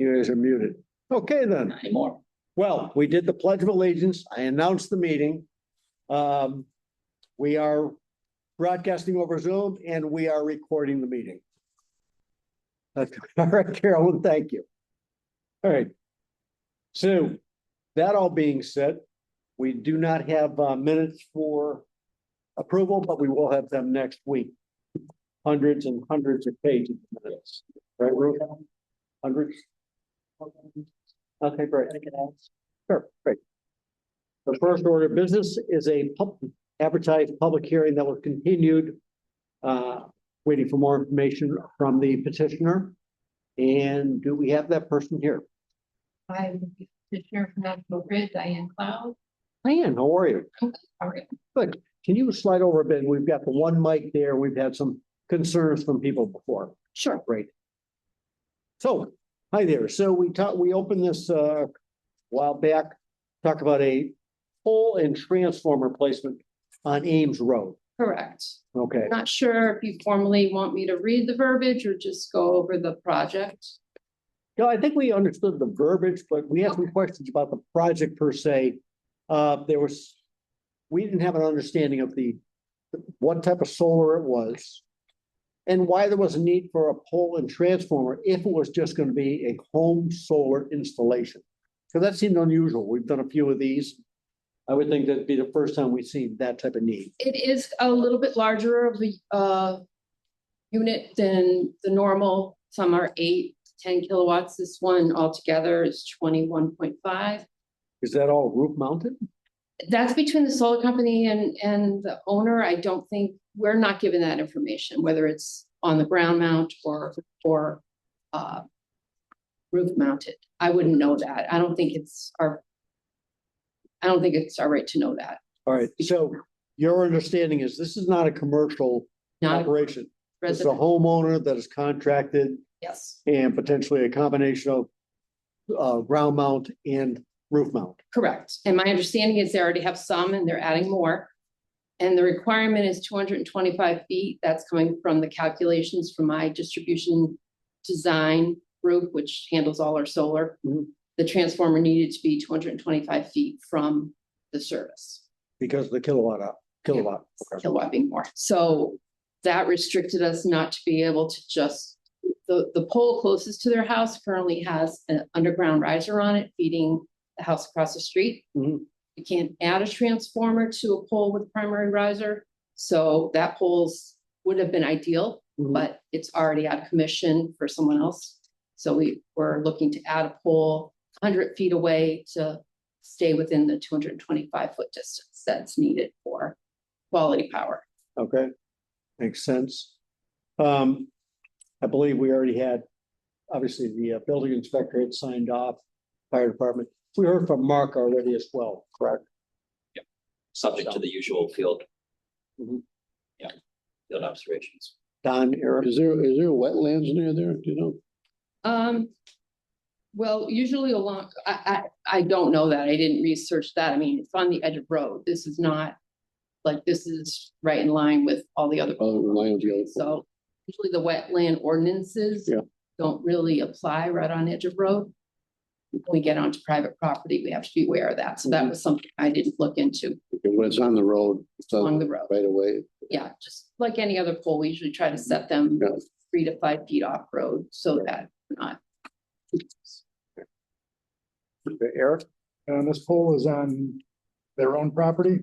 You guys are muted. Okay, then. Not anymore. Well, we did the Pledge of Allegiance. I announced the meeting. We are broadcasting over Zoom and we are recording the meeting. All right, Carolyn, thank you. All right. So that all being said, we do not have minutes for approval, but we will have them next week. Hundreds and hundreds of pages of minutes. Right, Ruth? Hundreds? Okay, great. Sure, great. The first order of business is a advertised public hearing that was continued. Waiting for more information from the petitioner. And do we have that person here? I'm the petitioner from National Grid, Diane Cloud. Diane, how are you? All right. Good. Can you slide over a bit? We've got the one mic there. We've had some concerns from people before. Sure. Great. So, hi there. So we opened this a while back, talk about a pole and transformer placement on Ames Road. Correct. Okay. I'm not sure if you formally want me to read the verbiage or just go over the project. No, I think we understood the verbiage, but we had some questions about the project per se. We didn't have an understanding of what type of solar it was and why there was a need for a pole and transformer if it was just going to be a home solar installation. So that seemed unusual. We've done a few of these. I would think that'd be the first time we've seen that type of need. It is a little bit larger of a unit than the normal. Some are 8 to 10 kilowatts. This one altogether is 21.5. Is that all roof mounted? That's between the solar company and the owner. I don't think we're not given that information, whether it's on the ground mount or roof mounted. I wouldn't know that. I don't think it's our right to know that. All right. So your understanding is this is not a commercial operation. It's a homeowner that is contracted. Yes. And potentially a combination of ground mount and roof mount. Correct. And my understanding is they already have some and they're adding more. And the requirement is 225 feet. That's coming from the calculations from my distribution design group, which handles all our solar. Mm-hmm. The transformer needed to be 225 feet from the service. Because the kilowatt. Okay. Kilowatt being more. So that restricted us not to be able to just, the pole closest to their house currently has an underground riser on it feeding the house across the street. Mm-hmm. You can't add a transformer to a pole with a primary riser. So that pole's would have been ideal, mm-hmm. but it's already out of commission for someone else. So we were looking to add a pole 100 feet away to stay within the 225 foot distance that's needed for quality power. Okay, makes sense. I believe we already had, obviously the building inspector had signed off, fire department. We heard from Mark already as well, correct? Yep. Subject to the usual field. Mm-hmm. Yeah, field observations. Don, Eric? Is there wetlands near there? Do you know? Well, usually along, I don't know that. I didn't research that. I mean, it's on the edge of road. This is not like, this is right in line with all the other. So usually the wetland ordinances don't really apply right on edge of road. When we get onto private property, we have to be aware of that. So that was something I didn't look into. When it's on the road, it's along the road right away. Yeah, just like any other pole, we usually try to set them 3 to 5 feet off road so that we're not. Eric? And this pole is on their own property?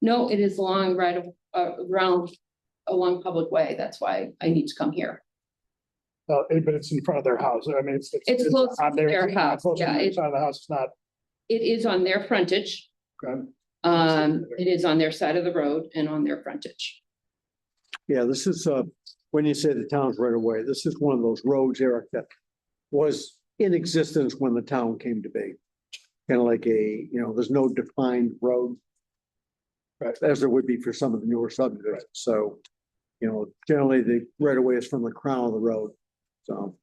No, it is along around along public way. That's why I need to come here. But it's in front of their house. I mean, it's close to their house. Yeah, it's on the house. It's not. It is on their frontage. Okay. It is on their side of the road and on their frontage. Yeah, this is when you say the town's right away, this is one of those roads, Eric, that was in existence when the town came to be. Kind of like there's no defined road, right, as there would be for some of the newer subdivisions. Right. So, generally the right of way is from the crown of the road. So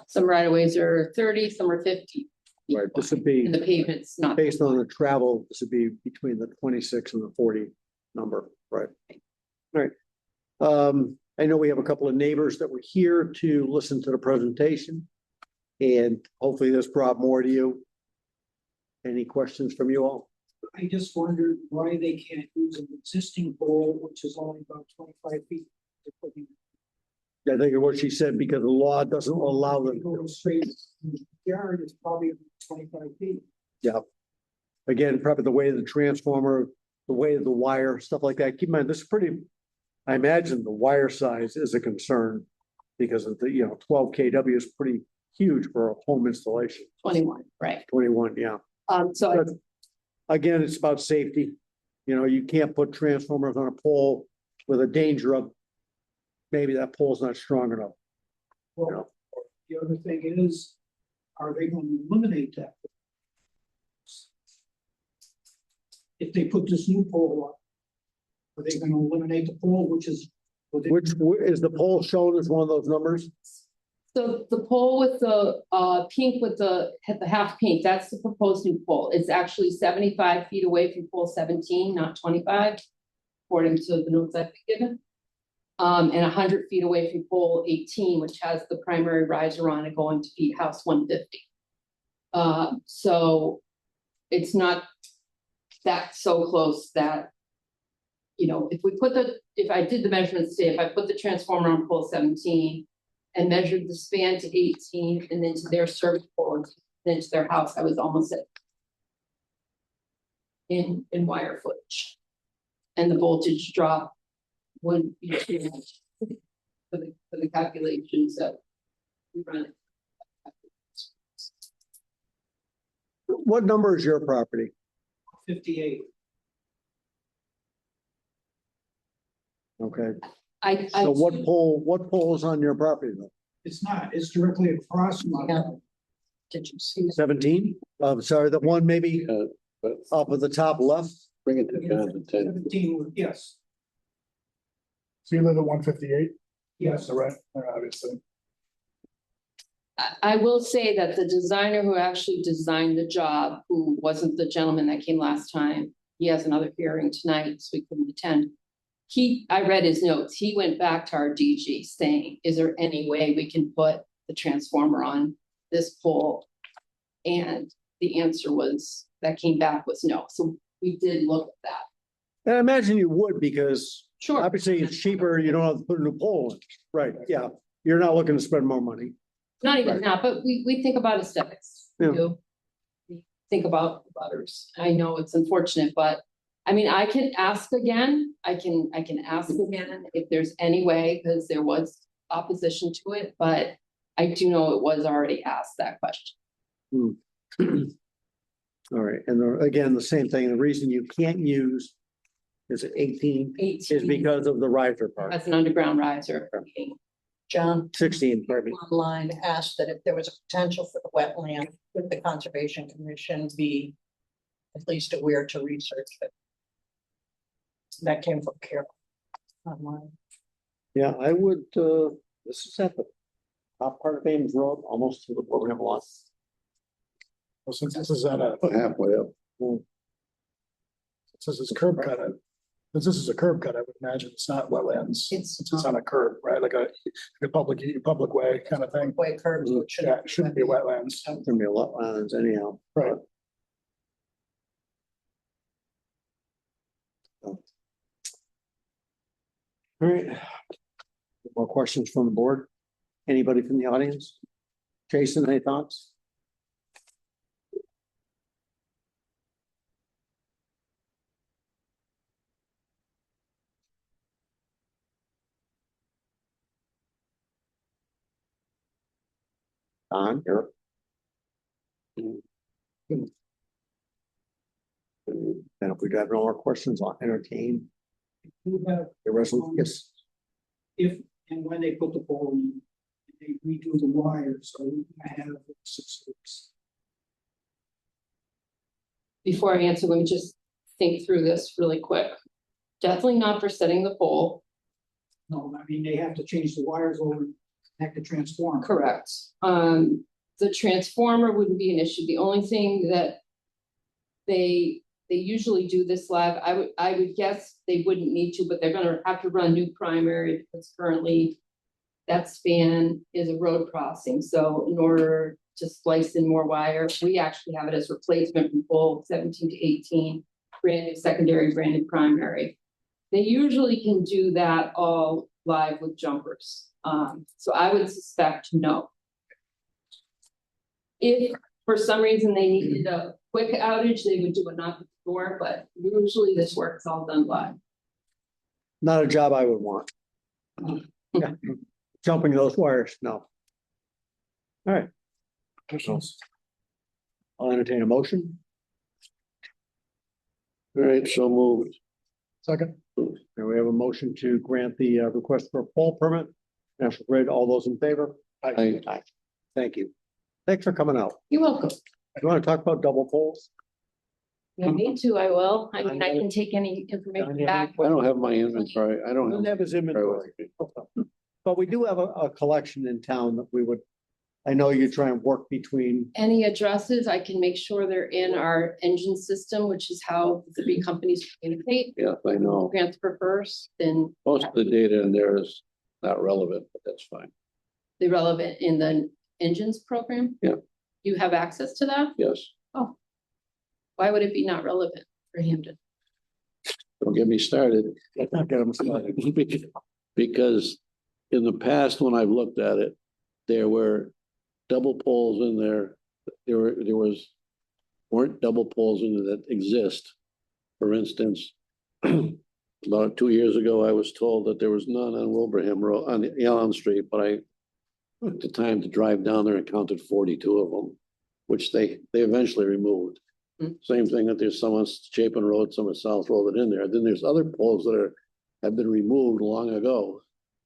some right of ways are 30, some are 50. Right, this would be, and the pavement's not based on the travel, this would be between the 26 and the 40 number, right? All right. I know we have a couple of neighbors that were here to listen to the presentation. And hopefully this brought more to you. Any questions from you all? I just wondered why they can't use an existing pole, which is only about 25 feet. to put in. I think of what she said, because the law doesn't allow them. Go straight in the yard is probably 25 feet. Yeah. Again, probably the way of the transformer, the way of the wire, stuff like that. Keep in mind, this is pretty, I imagine the wire size is a concern because of the, 12 kW is pretty huge for a home installation. 21, right? 21, yeah. So But again, it's about safety. You can't put transformers on a pole with a danger of maybe that pole's not strong enough. Well, the other thing is, are they going to eliminate that? If they put this new pole up, are they going to eliminate the pole, which is? Which is the pole shown as one of those numbers? So the pole with the pink with the half pink, that's the proposed new pole. It's actually 75 feet away from pole 17, not 25, according to the notes I've been given. And 100 feet away from pole 18, which has the primary riser on it going to feed house 150. So it's not that so close that, if I did the measurements today, if I put the transformer on pole 17 and measured the span to 18 and then to their service pole and then to their house, I was almost at in wire footage. And the voltage drop wouldn't be too much for the calculations that we run. What number is your property? 58. Okay, I so what pole is on your property though? It's not, it's directly across from my house. Did you see that? 17? Sorry, the one maybe But up at the top left? bring it to John's attention. 17, yes, So you live at 158? yes. Right, obviously. I will say that the designer who actually designed the job, who wasn't the gentleman that came last time, he has another hearing tonight, so we couldn't attend. I read his notes. He went back to our DG saying, is there any way we can put the transformer on this pole? And the answer that came back was no. So we did look at that. And I imagine you would, because Sure. obviously it's cheaper, you don't have to put a new pole in. Right, yeah. You're not looking to spend more money. Not even Right. that, but we think about aesthetics. We Yeah. do. We think about the butters. I know it's unfortunate, but I mean, I can ask again. I can ask again if there's any way, because there was opposition to it, but I do know it was already asked that question. All right, and again, the same thing, the reason you can't use, is it 18? 18 Is because of the riser part. as an underground riser. John, 16, pardon me. online asked that if there was a potential for the wetland, would the Conservation Commission be at least aware to research it? That came from Carol online. Yeah, I would, this is at the top part of Ames Road, almost to the program lot. Well, since this is at a, Halfway up. since this is curb cut, since this is a curb cut, I would imagine it's not wetlands. It's Since it's on a curb, right? Like a public way kind of thing. way curbs, so it Yeah, it shouldn't be wetlands. It's gonna be a lot of lines anyhow. Right. All right. More questions from the board? Anybody from the audience? Jason, any thoughts? Don, you're. And if we have no more questions, I'll entertain Who have, the resolution. Yes. if and when they put the pole in, they redo the wires, so we have 6 weeks. Before I answer, let me just think through this really quick. Definitely not for setting the pole. No, I mean, they have to change the wires over and connect the transformer. Correct. The transformer wouldn't be an issue. The only thing that they usually do this live, I would guess they wouldn't need to, but they're gonna have to run new primary because currently that span is a road crossing. So in order to splice in more wire. We actually have it as replacement from pole 17 to 18, brand new secondary, brand new primary. They usually can do that all live with jumpers. So I would suspect no. If for some reason they needed a quick outage, they would do a knock at the door, but usually this work is all done live. Not a job I would want. Yeah. Jumping those wires, no. All right. I'll entertain a motion. All right, so moved. Second, And we have a motion to grant the request for a pole permit. National Grid, all those in favor? Aye. Aye. Thank you. Thanks for coming out. You're welcome. You want to talk about double poles? If you need to, I will. I mean, I can take any information back. I don't have my inventory. I don't Don't have. have his inventory. But we do have a collection in town that we would, I know you try and work between, Any addresses, I can make sure they're in our engine system, which is how the three companies communicate. Yeah, I know. Grant prefers, then Most of the data in there is not relevant, but that's fine. the relevant in the engines program. Yeah. You have access to that? Yes. Why would it be not relevant for Hampden? Don't get me started. let's not get them started. Because in the past, when I've looked at it, there were double poles in there. Weren't double poles in there that exist. For instance, about 2 years ago, I was told that there was none on Wilbraham Road, on Allen Street, but I took the time to drive down there and counted 42 of them, which they eventually removed. Hmm. Same thing that there's some on Chapin Road, some on South Road that are in there. Then there's other poles that have been removed long ago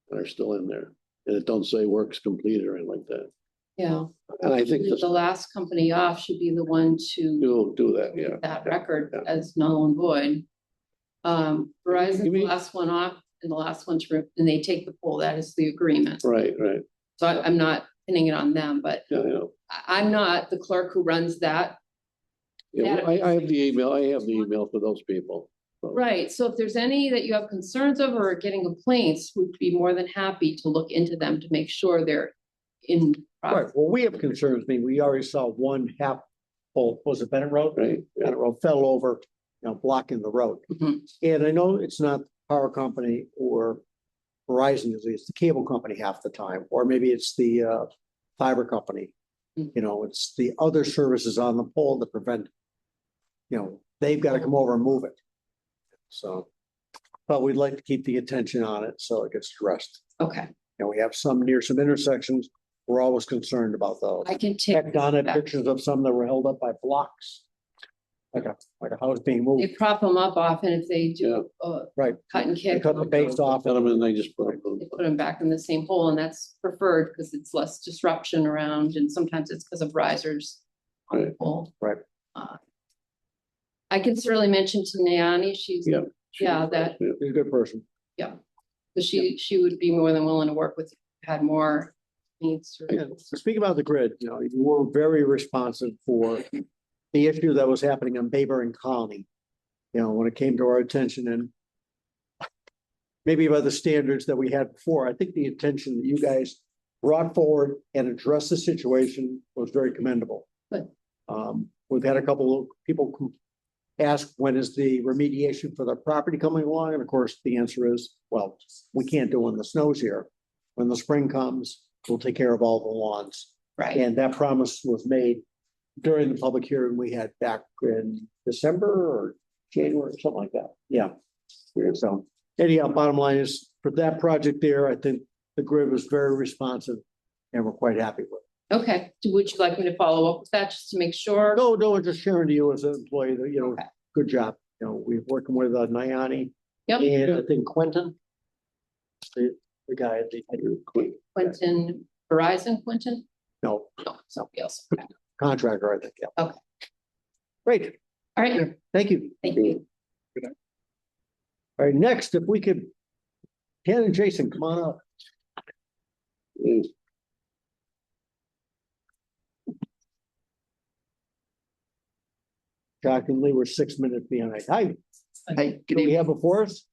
and are still in there. And it don't say works completed or anything like that. Yeah, And I think the last company off should be the one to do that, yeah. that record Yeah. as null and void. Verizon's You the mean- last one off and the last one to, and they take the poll, that is the agreement. Right. So I'm not pinning it on them, but Yeah. I'm not the clerk who runs that. Yeah, well, I have the email. I have the email for those people. So, Right, so if there's any that you have concerns over or getting complaints, we'd be more than happy to look into them to make sure they're in. Right, well, we have concerns. I mean, we already saw one half pole, was it Bennett Road? Right. Bennett Road fell over, blocking the road. Mhm. And I know it's not the power company or Verizon, it's the cable company half the time, or maybe it's the fiber company. Mm. It's the other services on the pole that prevent, they've got to come over and move it. So, but we'd like to keep the attention on it so it gets addressed. Okay, We have some near some intersections. We're always concerned about those. I can take. Heck, Don had back. pictures of some that were held up by blocks. Like a house being They moved. prop them up often if they do, Right. cut and They kick. cut the base off. Cut them and they just put They them. put them back in the same hole, and that's preferred because it's less disruption around, and sometimes it's because of risers on the Right. pole. Right. I can certainly mention to Naomi, she's, Yeah. yeah, that, Yeah. He's a good person. because she would be more than willing to work with, you, had more needs. or- Yeah, so speaking about the grid, you were very responsive for the issue that was happening on Baber and Colony. When it came to our attention and maybe by the standards that we had before, I think the attention that you guys brought forward and addressed the situation was very commendable. Good. We've had a couple of people ask, when is the remediation for the property coming along? And of course, the answer is, well, we can't do it when the snow's here. When the spring comes, we'll take care of all the lawns. Right, And that promise was made during the public hearing we had back in December or January, something like that. Yeah. So anyhow, bottom line is for that project there, I think the grid was very responsive and we're quite happy with it. okay, would you like me to follow up with that, just to make sure? No, I'm just sharing to you as an employee that, Okay. good job. We're working with Nyani Yep, and I think Quentin. The guy at the, Quentin, Verizon, Quentin? no, No, somebody else. Okay. contractor, I think, yeah. Okay. Great, All right, thank you. thank you. All right, next, if we could, Ken and Jason, come on up. Shockingly, we're 6 minutes behind. Hi, Hey, do we have before us?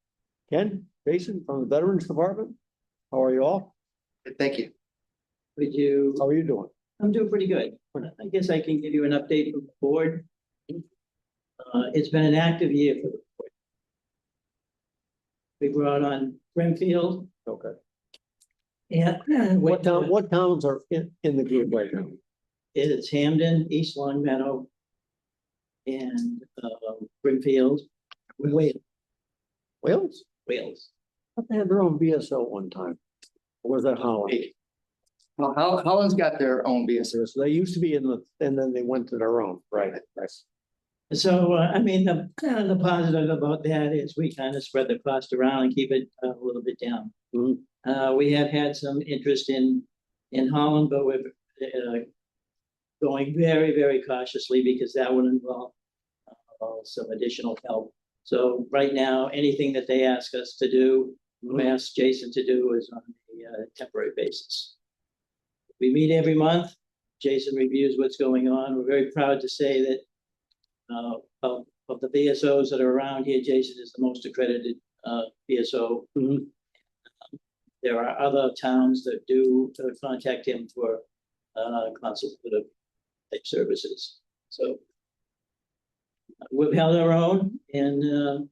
Ken, Jason from the Veterans Department? How are you all? thank you. Would you, How are you doing? I'm doing pretty good. I guess I can give you an update from the board. It's been an active year for the board. We brought on Brimfield Okay. and What towns are in the group right now? it's Hampden, East Long Meadow, and Brimfield, Wales. Wales? Wales. Thought they had their own BSO one time. Or was that Holland? Well, Holland's got their own BSO. So they used to be and then they went to their own, right? So, I mean, the positive about that is we kind of spread the cost around and keep it a little bit down. Mhm. We have had some interest in Holland, but we're going very, very cautiously because that would involve some additional help. So right now, anything that they ask us to do, we ask Jason to do is on a temporary basis. We meet every month. Jason reviews what's going on. We're very proud to say that of the BSOs that are around here, Jason is the most accredited BSO. Mhm. There are other towns that do contact him for consultative type services. So we've held our own, and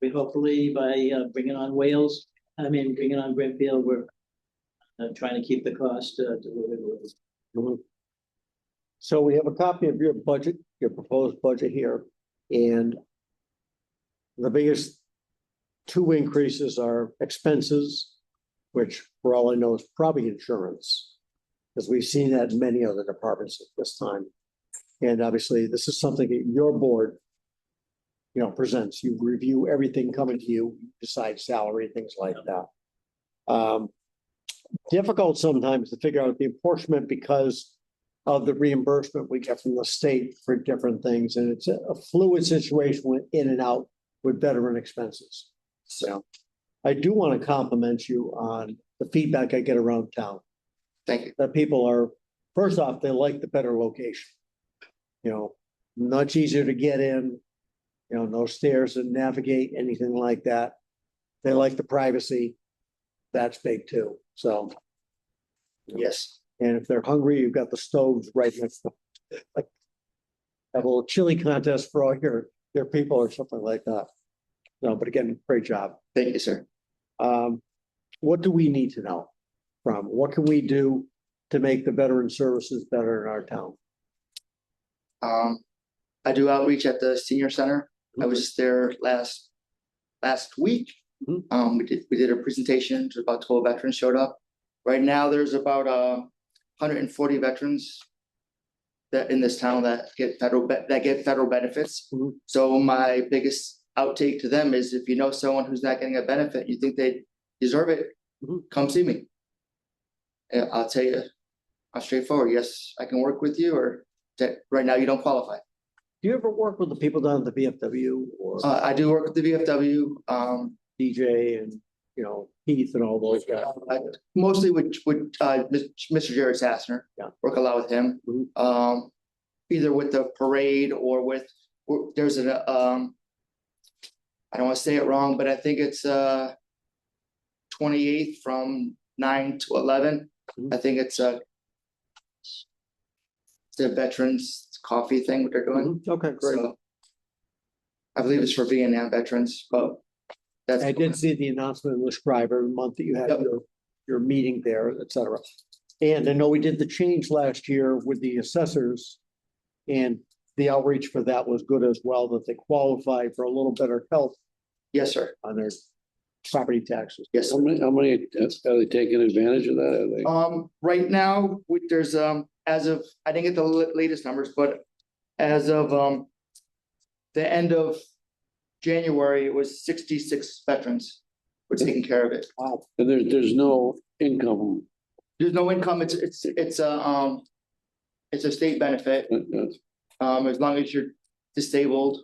we hopefully by bringing on bringing on Brimfield, we're trying to keep the cost to a little. Mhm. So we have a copy of your budget, your proposed budget here, and the biggest two increases are expenses, which for all I know is probably insurance, because we've seen that in many other departments at this time. And obviously, this is something that your board, presents. You review everything coming to you, decide salary, things like that. Difficult sometimes to figure out the apportionment because of the reimbursement we get from the state for different things, and it's a fluid situation with in and out with veteran expenses. So I do want to compliment you on the feedback I get around town. Thank you. That people are, first off, they like the better location. Much easier to get in, no stairs to navigate, anything like that. They like the privacy. That's big too. So, Yes. and if they're hungry, you've got the stoves right next to them. Like have a little chili contest for all your people or something like that. No, but again, great job. Thank you, sir. What do we need to know what can we do to make the veteran services better in our town? I do outreach at the senior center. I was just there last week. Mhm. We did a presentation to about 12 veterans showed up. Right now, there's about 140 veterans that in this town that get federal benefits. Mhm. So my biggest outtake to them is if you know someone who's not getting a benefit, you think they deserve it, Mhm. come see me. And I'll tell you, I'm straightforward. Yes, I can work with you, or that right now you don't qualify. Do you ever work with the people down at the VFW or I do work with the VFW, DJ and, Heath and all those guys? mostly with Mr. Jared Sassner. Yeah. Work a lot with him. Mhm. Either with the parade or there's an I don't want to say it wrong, but I think it's 28th from 9 to 11. Mhm. I think it's the veterans coffee thing what they're doing. Mhm. Okay, great. So I believe it's for Vietnam veterans, but that's. I did see the announcement in the Scriber the month that you had Yep. your meeting there, et cetera. And I know we did the change last year with the assessors. And the outreach for that was good as well, that they qualify for a little better help Yes, sir. on their property taxes. Yes. How many are they taking advantage of that? Are they? Right now, there's, as of, I didn't get the latest numbers, but as of, the end of January, it was 66 veterans were taking care of it. Wow. And there's no income. There's no income. It's a state benefit. As long as you're disabled,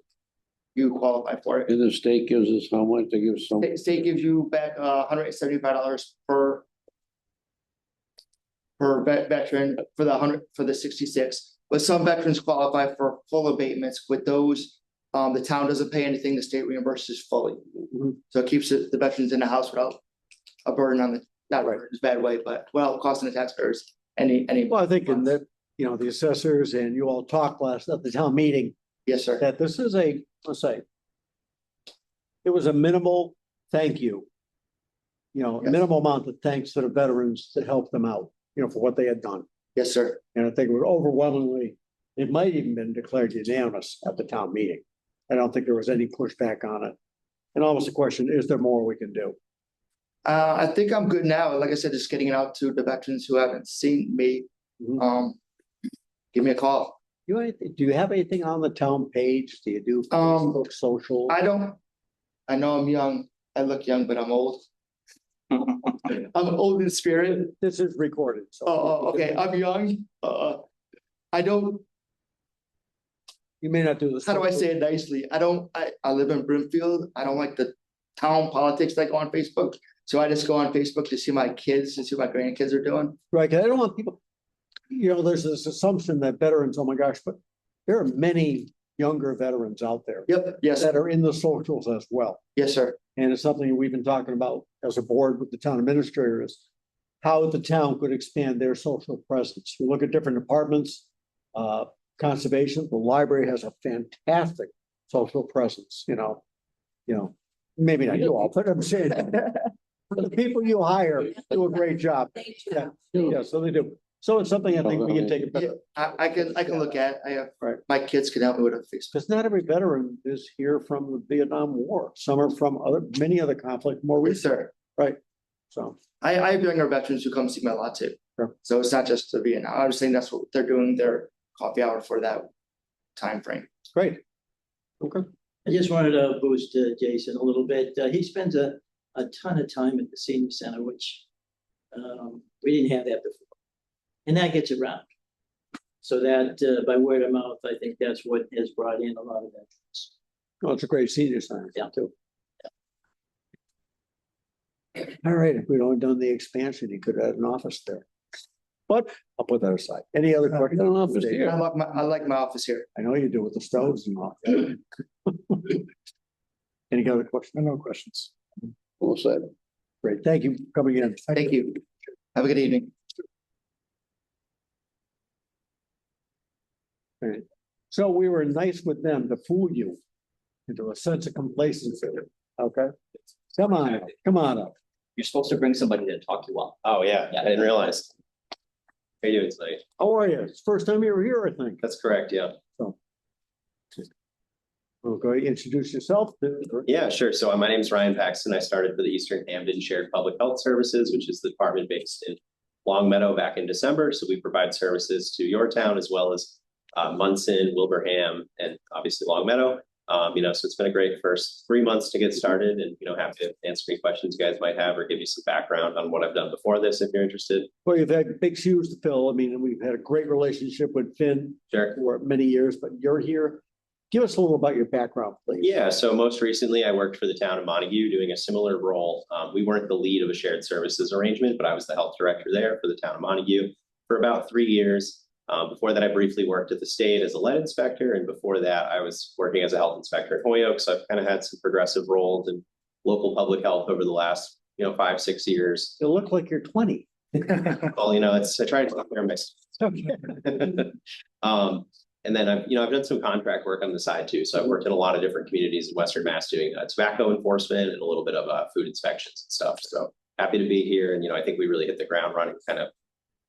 you qualify for it. And the state gives us how much? They give us some. State gives you back $175 per veteran for the 66. But some veterans qualify for full abatements. With those, the town doesn't pay anything. The state reimburses fully. Mhm. So it keeps the veterans in the house without a burden on not burden, it's a bad way, but costing the taxpayers any. Well, I think in you know, the assessors and you all talked last at the town meeting, Yes, sir. that this is a, let's say, it was a minimal thank you. You know, a Yes. minimal amount of thanks to the veterans that helped them out, you know, for what they had done. Yes, sir. And I think it was overwhelmingly, it might even been declared unanimous at the town meeting. I don't think there was any pushback on it. And almost the question, is there more we can do? I think I'm good now. Like I said, just getting it out to the veterans who haven't seen me. Mhm. Give me a call. Do you have anything on the town page? Do you do Facebook, social? I know I'm young. I look young, but I'm old. I'm old in spirit. This is recorded, so. Okay. I'm young. I don't, You may not do this. how do I say it nicely? I live in Brimfield. I don't like the town politics that go on Facebook. So I just go on Facebook to see my kids, to see what my grandkids are doing. Right, 'cause I don't want people, you know, there's this assumption that veterans, oh my gosh, but there are many younger veterans out there Yep, yes, that are in the socials as well. yes, sir. And it's something we've been talking about as a board with the town administrator is how the town could expand their social presence. We look at different departments, conservation, the library has a fantastic social presence, you know, maybe not you all, but I'm saying the people you hire do a great job. Yeah, yeah, so they do. So it's something I think we can take a Yeah, better, I can look at, I have, Right. my kids can help me with a Facebook. because not every veteran is here from the Vietnam War. Some are from many other conflicts more Yes, recent, sir. right? So, I have younger veterans who come see me a lot too. Sure. So it's not just the Vietnam. I was saying that's what they're doing their coffee hour for that time frame. great. Okay. I just wanted to boost Jason a little bit. He spends a ton of time at the senior center, which we didn't have that before. And that gets around. So that by word of mouth, I think that's what has brought in a lot of veterans. Well, it's a great senior center Yeah. too. All right, if we'd only done the expansion, you could have had an office there. But I'll put that aside. Any other questions? an office here. I like my office here. I know you do with the stoves and all. Any other questions? No questions. Well said. Great, thank you for coming in. Thank you. Have a good evening. So we were nice with them to fool you into a sense of complacency, okay? Come on, come on up. You're supposed to bring somebody to talk you up. Oh, yeah, I didn't realize. How you doing tonight? How are you? It's the first time you were here, I think. That's correct, yeah. Well, go ahead, introduce yourself. Yeah, sure. So my name is Ryan Paxton. I started for the Eastern Hampden Shared Public Health Services, which is the department based in Long Meadow back in December. So we provide services to your town as well as Munson, Wilbraham, and obviously Long Meadow. So it's been a great first 3 months to get started and, happy to answer any questions you guys might have or give you some background on what I've done before this, if you're interested. Well, you've had big shoes to fill. I mean, we've had a great relationship with Finn Sure. for many years, but you're here. Give us a little about your background, please. Yeah, so most recently I worked for the town of Montague doing a similar role. We weren't the lead of a shared services arrangement, but I was the health director there for the town of Montague for about 3 years. Before that, I briefly worked at the state as a lead inspector. And before that, I was working as a health inspector at Holyoke. So I've kind of had some progressive roles in local public health over the last, 5, 6 years. You look like you're 20. Well, I try to take care of myself. And then I've done some contract work on the side too. So I've worked in a lot of different communities in Western Mass doing tobacco enforcement and a little bit of food inspections and stuff. So happy to be here. And, I think we really hit the ground running, kind of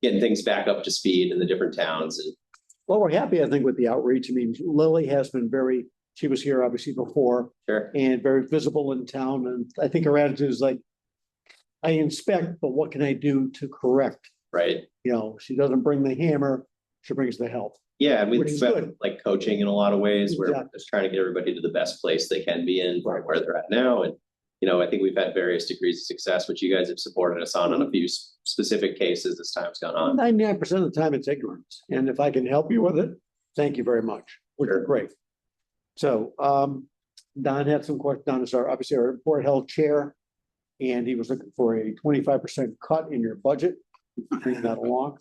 getting things back up to speed in the different towns. And Well, we're happy, I think, with the outreach. I mean, Lily has been she was here obviously before sure. and very visible in town. And I think her attitude is like, I inspect, but what can I do to correct? Right. She doesn't bring the hammer, she brings the help. Yeah, and we Which is spent good. like coaching in a lot of ways. We're Exactly. just trying to get everybody to the best place they can be in Right. where they're at now. And, I think we've had various degrees of success, which you guys have supported us on a few specific cases as time's gone on. 99% of the time it's ignorance. And if I can help you with it, thank you very much, which is Sure. great. So Don had some questions. Don is obviously our board health chair. And he was looking for a 25% cut in your budget. Bring that along.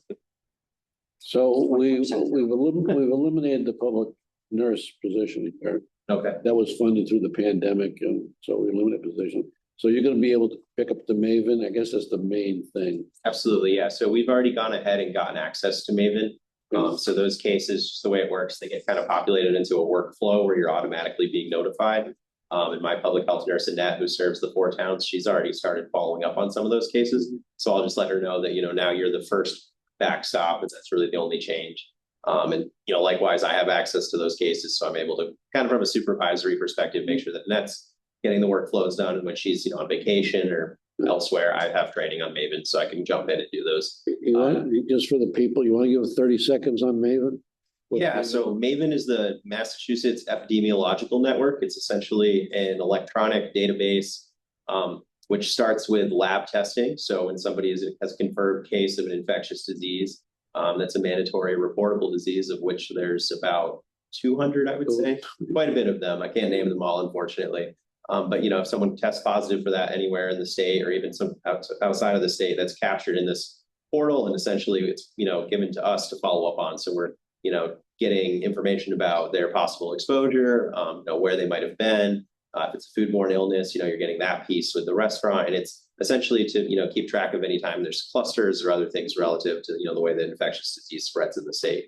So we've eliminated the public nurse position here. Okay. That was funded through the pandemic, and so we eliminated the position. So you're gonna be able to pick up the Maven. I guess that's the main thing. Absolutely. Yeah. So we've already gone ahead and gotten access to Maven. So those cases, just the way it works, they get kind of populated into a workflow where you're automatically being notified. And my public health nurse, Annette, who serves the 4 towns, she's already started following up on some of those cases. So I'll just let her know that, now you're the first backstop, and that's really the only change. And, likewise, I have access to those cases, so I'm able to kind of from a supervisory perspective, make sure that Annette's getting the workflows done. And when she's, on vacation or elsewhere, I have training on Maven, so I can jump in and do those. Just for the people, you want to give 30 seconds on Maven? Yeah, so Maven is the Massachusetts Epidemiological Network. It's essentially an electronic database, which starts with lab testing. So when somebody has a confirmed case of an infectious disease, that's a mandatory reportable disease, of which there's about 200, I would say, quite a bit of them. I can't name them all, unfortunately. But if someone tests positive for that anywhere in the state, or even some outside of the state, that's captured in this portal, and essentially it's given to us to follow up on. So we're getting information about their possible exposure, where they might have been. If it's a foodborne illness, you're getting that piece with the restaurant, and it's essentially to keep track of any time there's clusters or other things relative to the way that infectious disease spreads in the state.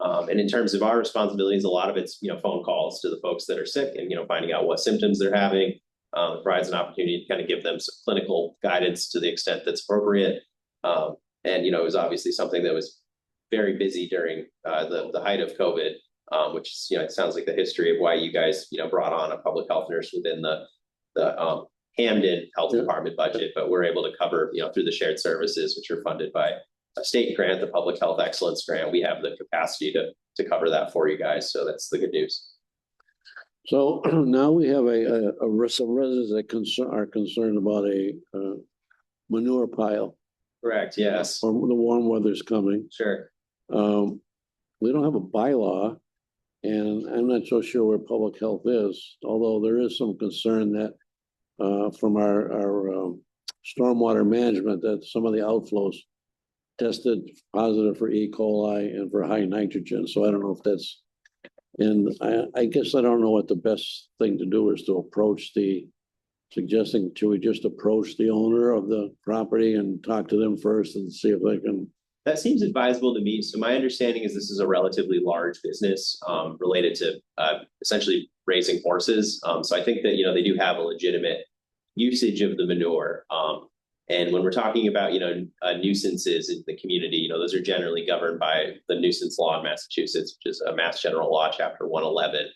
And in terms of our responsibilities, a lot of it's phone calls to the folks that are sick and finding out what symptoms they're having. It provides an opportunity to kind of give them some clinical guidance to the extent that's appropriate. And it was obviously something that was very busy during the height of COVID, which is, it sounds like the history of why you guys brought on a public health nurse within the Hampden Health Department budget, but we're able to cover through the shared services, which are funded by a state grant, the Public Health Excellence Grant. We have the capacity to cover that for you guys, so that's the good news. So now we have some residents that are concerned about a manure pile. Correct. Yes. Or the warm weather's coming. Sure. We don't have a bylaw, and I'm not so sure where public health is, although there is some concern that from our stormwater management, that some of the outflows tested positive for E. coli and for high nitrogen. So I don't know if that's, and I guess I don't know what the best thing to do is to approach suggesting, should we just approach the owner of the property and talk to them first and see if they can? That seems advisable to me. So my understanding is this is a relatively large business related to essentially raising horses. So I think that, they do have a legitimate usage of the manure. And when we're talking about, nuisances in the community, those are generally governed by the nuisance law in Massachusetts, which is a Mass General Law, Chapter 111.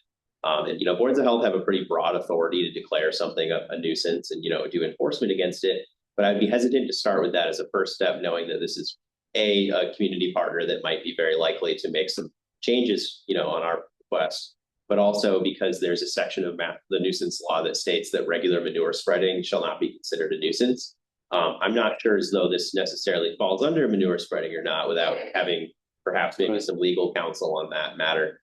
And, boards of health have a pretty broad authority to declare something a nuisance and, do enforcement against it. But I'd be hesitant to start with that as a first step, knowing that this is a community partner that might be very likely to make some changes, on our request, but also because there's a section of the nuisance law that states that regular manure spreading shall not be considered a nuisance. I'm not sure as though this necessarily falls under manure spreading or not, without having perhaps maybe some legal counsel on that matter.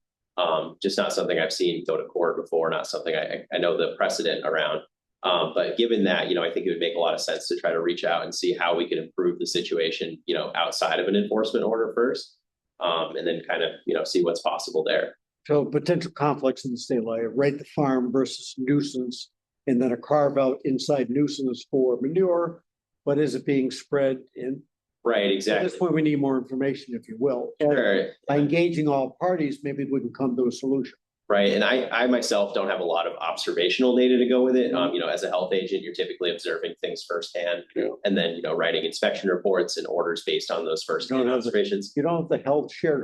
Just not something I've seen go to court before, not something I know the precedent around. But given that, I think it would make a lot of sense to try to reach out and see how we can improve the situation, outside of an enforcement order first, and then kind of, see what's possible there. So potential conflicts in the state law, right to farm versus nuisance, and then a carve out inside nuisance for manure. But is it being spread in? Right, At exactly. this point, we need more information, if you will. And Sure. by engaging all parties, maybe we can come to a solution. Right. And I myself don't have a lot of observational data to go with it. As a health agent, you're typically observing things firsthand, and then, writing inspection reports and orders based on those firsthand observations. You don't have the health shared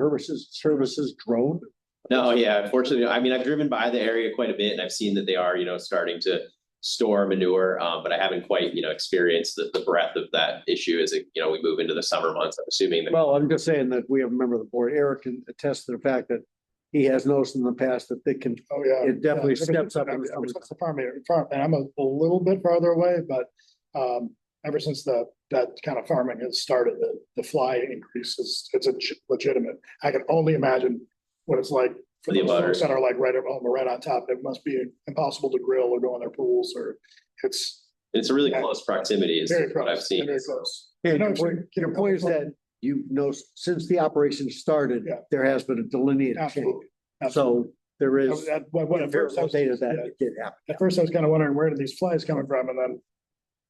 services drone? No, yeah, unfortunately, I've driven by the area quite a bit, and I've seen that they are, starting to store manure, but I haven't quite, experienced the breadth of that issue as we move into the summer months. I'm assuming that. Well, I'm just saying that we have a member of the board, Eric, can attest to the fact that he has noticed in the past that they can, Oh, yeah. it definitely Yeah, steps up. ever since the farm, and I'm a little bit farther away, but ever since that kind of farming has started, the fly increase it's a legitimate. I can only imagine what it's like for The those folks abutters. that are like right at home or right on top. It must be impossible to grill or go in their pools, or it's It's a really close proximity is very what I've close. seen. Very close. And No, your point is that since the operation started, Yeah. there has been a delineated change. Absolutely. So there is. At first I was- Data that yeah. it did happen. At first I was kind of wondering, where did these flies coming from? And then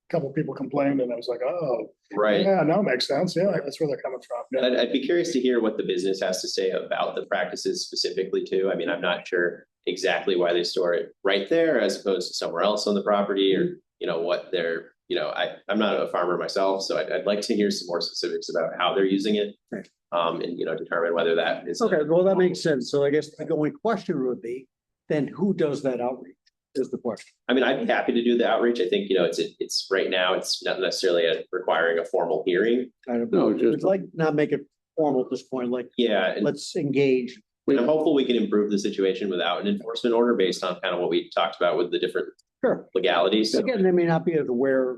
couple people complained and I was like, oh, Right. yeah, now it makes sense. Yeah, that's where they're coming from. Yeah. I'd be curious to hear what the business has to say about the practices specifically too. I mean, I'm not sure exactly why they store it right there as opposed to somewhere else on the property or, what they're, I'm not a farmer myself, so I'd like to hear some more specifics about how they're using it. Right. And, determine whether that is. Okay, well, that makes sense. So I guess the only question would be, then who does that outreach is the question. I mean, I'd be happy to do the outreach. I think, it's right now, it's not necessarily requiring a formal hearing. I don't No, know, just- it's like not make it formal at this point, like, Yeah, and let's engage. I'm hopeful we can improve the situation without an enforcement order based on kind of what we talked about with the different Sure. legalities. So Again, they may not be as aware,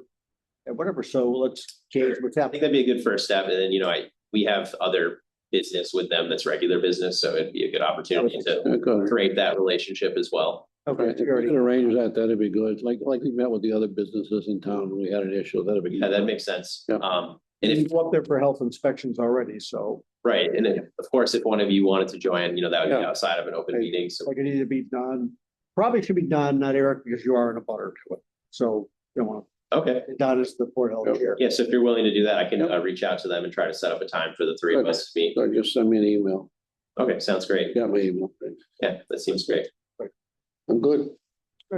whatever, so let's gauge what's I happening. think that'd be a good first step. And then, we have other business with them that's regular business, so it'd be a good opportunity to Okay. create that relationship as well. Okay, If you we already- could arrange that, that'd be good. Like we met with the other businesses in town when we had an issue, that'd be. Yeah, that makes sense. Yeah. And if, you go up there for health inspections already, so right, and then, of course, if one of you wanted to join, that would be Yeah. outside of an open Right. meeting, so. like it needs to be done. Probably should be done, not Eric, because you are in a butter to it. So, Okay, Don is the Port Health Chair. yeah, so if you're willing to do that, I can reach out to them and try to set up a time for the three of us to meet. So just send me an email. Okay, sounds great. Got my email. Yeah, that seems great. I'm good. All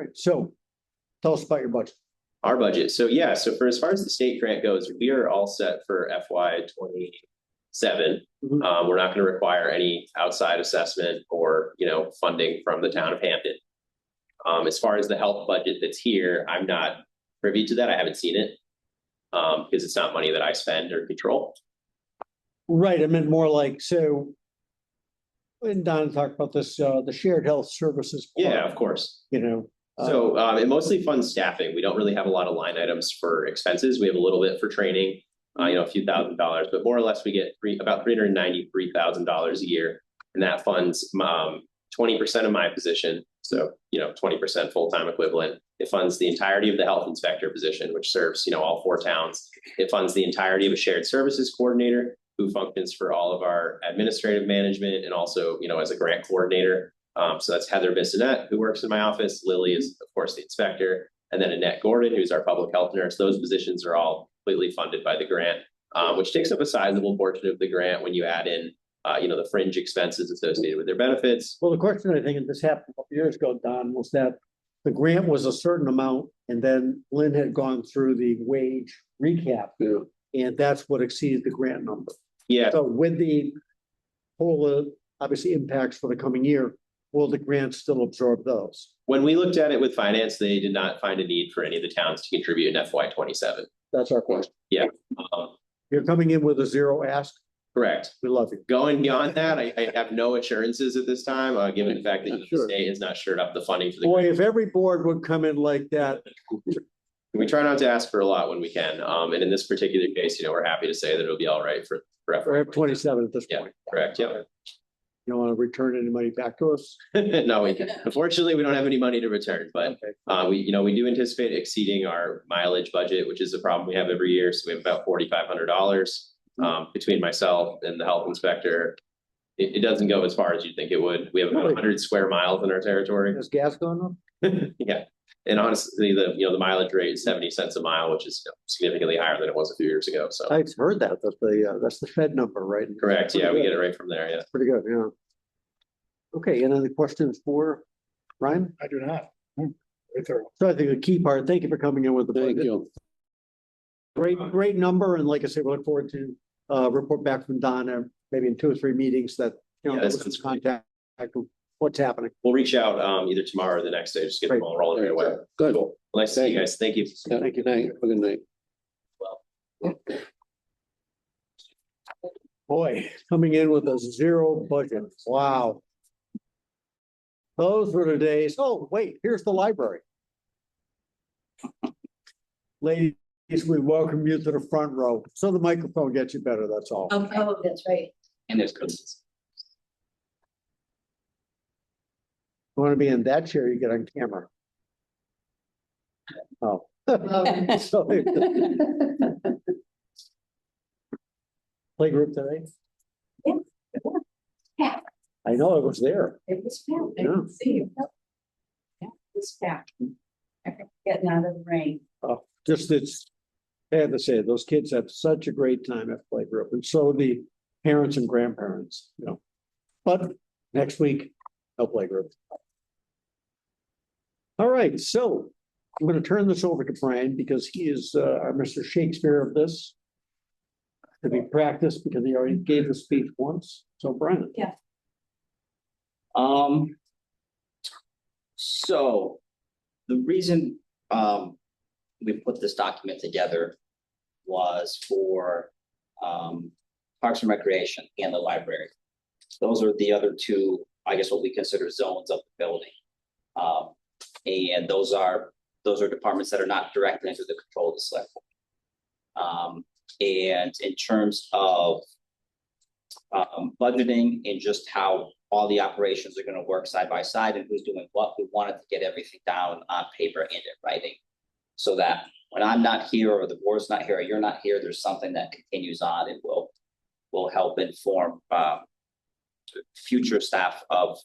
right, so tell us about your budget. Our budget. So yeah, so for as far as the state grant goes, we are all set for FY 27. Mhm. We're not going to require any outside assessment or, funding from the town of Hampden. As far as the health budget that's here, I'm not privy to that. I haven't seen it. Because it's not money that I spend or control. Right, I meant more like, so. And Don talked about this, the shared health services. part, Yeah, of course. uh, So it mostly funds staffing. We don't really have a lot of line items for expenses. We have a little bit for training, a few $1,000s, but more or less we get about $393,000 a year. And that funds 20% of my position. So, 20% full-time equivalent. It funds the entirety of the health inspector position, which serves, all 4 towns. It funds the entirety of a shared services coordinator who functions for all of our administrative management and also, as a grant coordinator. So that's Heather Bissonette, who works in my office. Lily is, of course, the inspector. And then Annette Gordon, who's our public health nurse. Those positions are all completely funded by the grant, which takes up a sizable portion of the grant when you add in, the fringe expenses associated with their benefits. Well, the question, I think, and this happened a couple years ago, Don, was that the grant was a certain amount, and then Lynn had gone through the wage recap, Yeah. and that's what exceeded the grant number. Yeah, So with the whole, obviously impacts for the coming year, will the grant still absorb those? when we looked at it with finance, they did not find a need for any of the towns to contribute in FY 27. That's our question. Um, You're coming in with a zero ask. Correct. We love you. Going beyond that, I have no assurances at this time, given the fact that the Sure. state has not shored up the funding for the. Boy, if every board would come in like that, We try not to ask for a lot when we can. And in this particular case, we're happy to say that it'll be all right for we're FY at 27 at this Yeah, point. correct. Yeah. You don't want to return any money back to us? No, unfortunately, we don't have any money to return, but Okay. we do anticipate exceeding our mileage budget, which is a problem we have every year. So we have about $4,500 between myself and the health inspector. It doesn't go as far as you'd think it would. We have about Really? 100 square miles in our territory. Has gas gone up? Yeah. And honestly, the mileage rate is 70 cents a mile, which is significantly higher than it was a few years ago. So I've heard that. That's the Fed number, right? correct. Yeah, we get it right from there. Yeah. Pretty good, yeah. Okay, any other questions for Ryan? I do not. Very thorough. So I think the key part, thank you for coming in with the Thank budget. you. Great number, and like I said, we look forward to report back from Donna, maybe in 2 or 3 meetings that, Yeah, that give us sounds some contact, what's happening. We'll reach out either tomorrow or the next day. Just get them all rolling right away. Good. Cool. Well, nice to see you guys. Thank you. Yeah, Thank you. Good night. Have a good night. Boy, coming in with a zero budget, wow. Those were the days. Oh, wait, here's the library. Ladies, we welcome you to the front row. So the microphone gets you better, that's all. Oh, that's right. And there's cookies. You want to be in that chair, you get on camera. Oh. So, playgroup today? Yeah. I know I was there. It was packed. I Yeah. didn't see you. Yeah, it was packed. Getting out of the rain. Oh, just I have to say, those kids have such a great time at playgroup, and so the parents and grandparents, you know. But next week, no playgroup. All right, so I'm gonna turn this over to Brian because he is our Mr. Shakespeare of this. To be practiced because he already gave the speech once. So Brian. Yeah. So the reason we put this document together was for Parks and Recreation and the library. Those are the other two, I guess, what we consider zones of the building. And those are departments that are not directly under the control of the select board. And in terms of budgeting and just how all the operations are going to work side by side and who's doing what, we wanted to get everything down on paper and in writing, so that when I'm not here or the board's not here or you're not here, there's something that continues on and will help inform future staff of,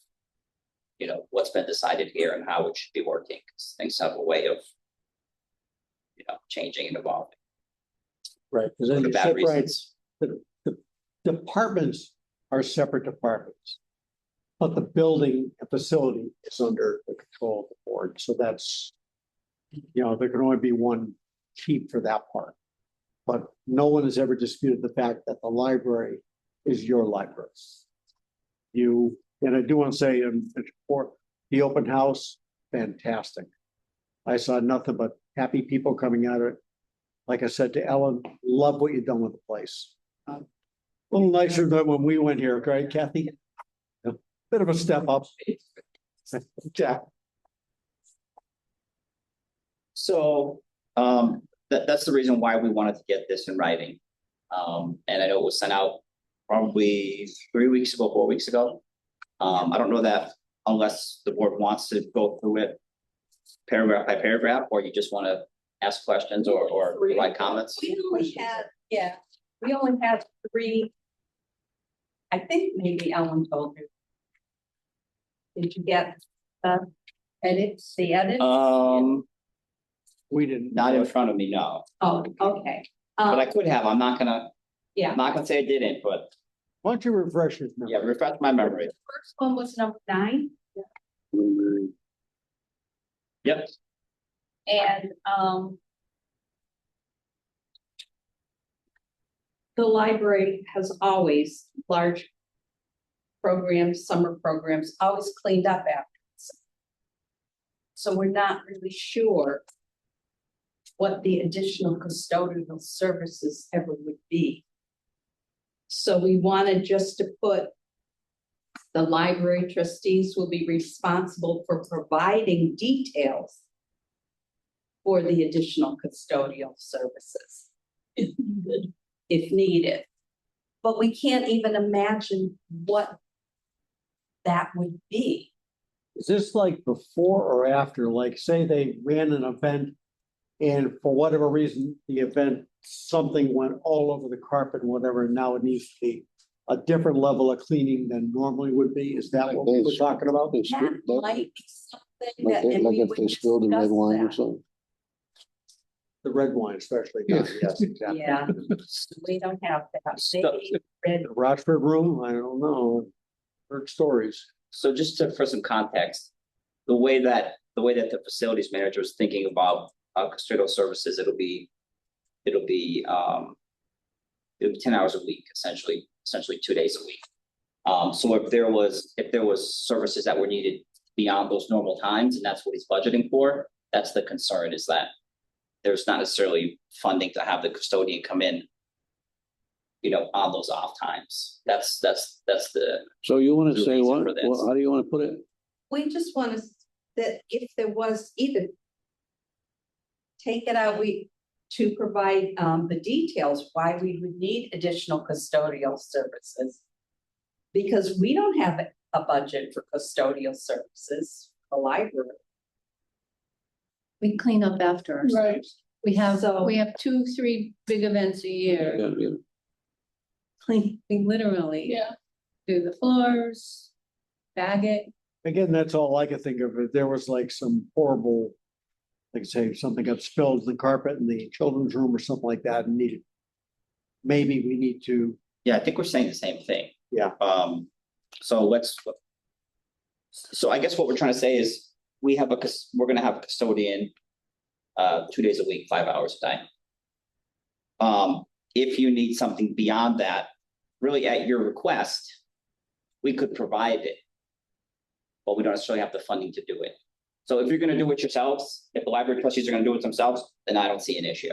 you know, what's been decided here and how it should be working. 'Cause things have a way of, you know, changing and evolving. Right, because For then the you bad said, right, reasons. the departments are separate departments. But the building and facility is under the control of the board, so that's, you know, there can only be one chief for that part. But no one has ever disputed the fact that the library is your library. And I do want to say, for the open house, fantastic. I saw nothing but happy people coming out of it. Like I said to Ellen, love what you've done with the place. A little nicer than when we went here, right, Kathy? A bit of a step up. Yeah. So that's the reason why we wanted to get this in writing. And I know it was sent out probably 3 weeks ago, 4 weeks ago. I don't know that unless the board wants to go through it paragraph by paragraph, or you just want to ask questions or provide comments. We only had 3. I think maybe Ellen told you. Did you get the edits? We didn't. Not in front of me, no. Oh, okay. But I could have. I'm not gonna Yeah. say I didn't, but Why don't you refresh his yeah, memory? refresh my memory. The first one was number 9. Yep. And the library has always large programs, summer programs, always cleaned up after. So we're not really sure what the additional custodial services ever would be. So we wanted just to put the library trustees will be responsible for providing details for the additional custodial services if needed. But we can't even imagine what that would be. Is this like before or after? Like, say they ran an event and for whatever reason, the event, something went all over the carpet and whatever, and now it needs to be a different level of cleaning than normally would be? Is that what we were talking about? That might be something that, and Like we if would they spilled in red discuss wine or that. something. The red wine especially. Yes, exactly. Yeah, we don't have that. So- They read, The Rochford room, I don't know. Heard stories. So just for some context, the way that the facilities manager is thinking about custodial services, it'll be 10 hours a week, essentially 2 days a week. So if there was services that were needed beyond those normal times, and that's what he's budgeting for, that's the concern, is that there's not necessarily funding to have the custodian come in, you know, on those off times. That's the So you want to The say reason what? for this. How do you want to put it? we just want to, that if there was either take it out, to provide the details why we would need additional custodial services. Because we don't have a budget for custodial services, a library. We clean up after ourselves. Right. We have So- 2, 3 big events a year. Yeah. We literally do the floors, bag it. Again, that's all I could think of. If there was like some horrible like say, something got spilled in the carpet in the children's room or something like that and needed. Maybe we need to, Yeah, I think we're saying the same thing. Yeah. So so I guess what we're trying to say is we're gonna have a custodian 2 days a week, 5 hours a day. If you need something beyond that, really at your request, we could provide it. But we don't necessarily have the funding to do it. So if you're gonna do it yourselves, if the library trustees are gonna do it themselves, then I don't see an issue.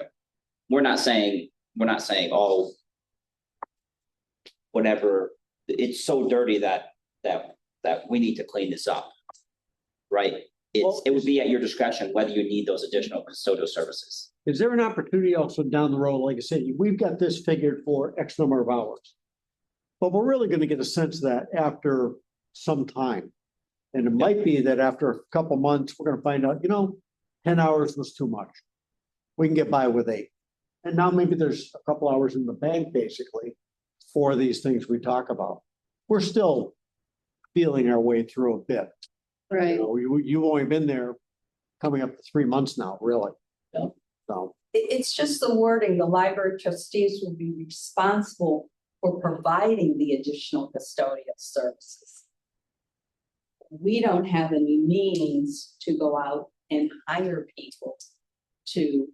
We're not saying, oh, whatever, it's so dirty that we need to clean this up. Right? It would be at your discretion whether you need those additional custodial services. is there an opportunity also down the road, like I said, we've got this figured for X number of hours. But we're really gonna get a sense of that after some time. And it might be that after a couple months, we're gonna find out, 10 hours was too much. We can get by with 8. And now maybe there's a couple hours in the bank, basically, for these things we talk about. We're still feeling our way through a bit. Right. You've only been there coming up to 3 months now, really. Yeah. So, It's just the wording, the library trustees will be responsible for providing the additional custodial services. We don't have any means to go out and hire people to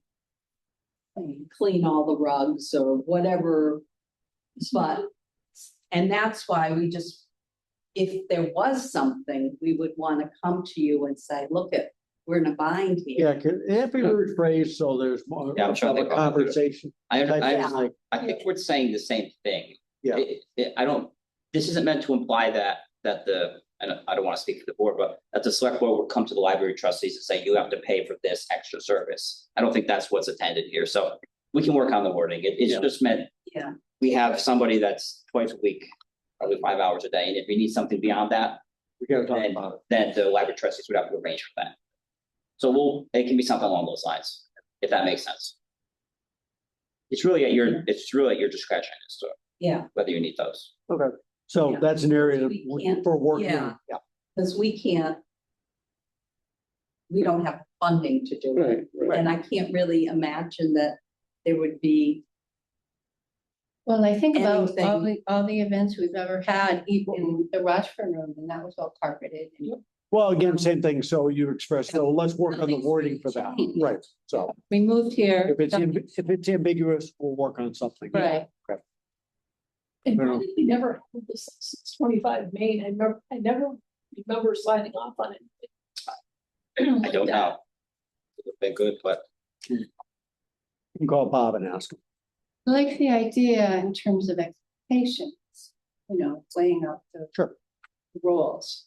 clean all the rugs or whatever. But, and that's why if there was something, we would want to come to you and say, look, we're in a bind here. yeah, it be rephrased so there's more Yeah, I'm sure of a they will. conversation. I Type thing like, I think we're saying the same thing. Yeah. This isn't meant to imply that and I don't want to speak for the board, but that the select board would come to the library trustees and say, you have to pay for this extra service. I don't think that's what's intended here. So we can work on the wording. It's just meant. Yeah. We have somebody that's twice a week, probably 5 hours a day. And if we need something beyond that, we gotta talk about it. then the library trustees would have to arrange for that. So it can be something along those lines, if that makes sense. It's really at your discretion as to Yeah, whether you need those. Okay, so Yeah. that's an area that We can't- for working. yeah. Yeah, because we don't have funding to do it. Right. And I can't really imagine that there would be, Well, I think about Anything. all the events we've ever had, even in the Rochford room, and that was all carpeted. And well, again, same thing. So you expressed, so let's work on the Nothing's wording for that. changed. Right, so we moved here. if it's ambiguous, we'll work on something. Right. Okay. And I don't why did we never have this 625 Main? I never remember signing off on it. I don't know. It would have been good, but You can call Bob and ask him. I like the idea in terms of expectations, laying out the Sure. roles.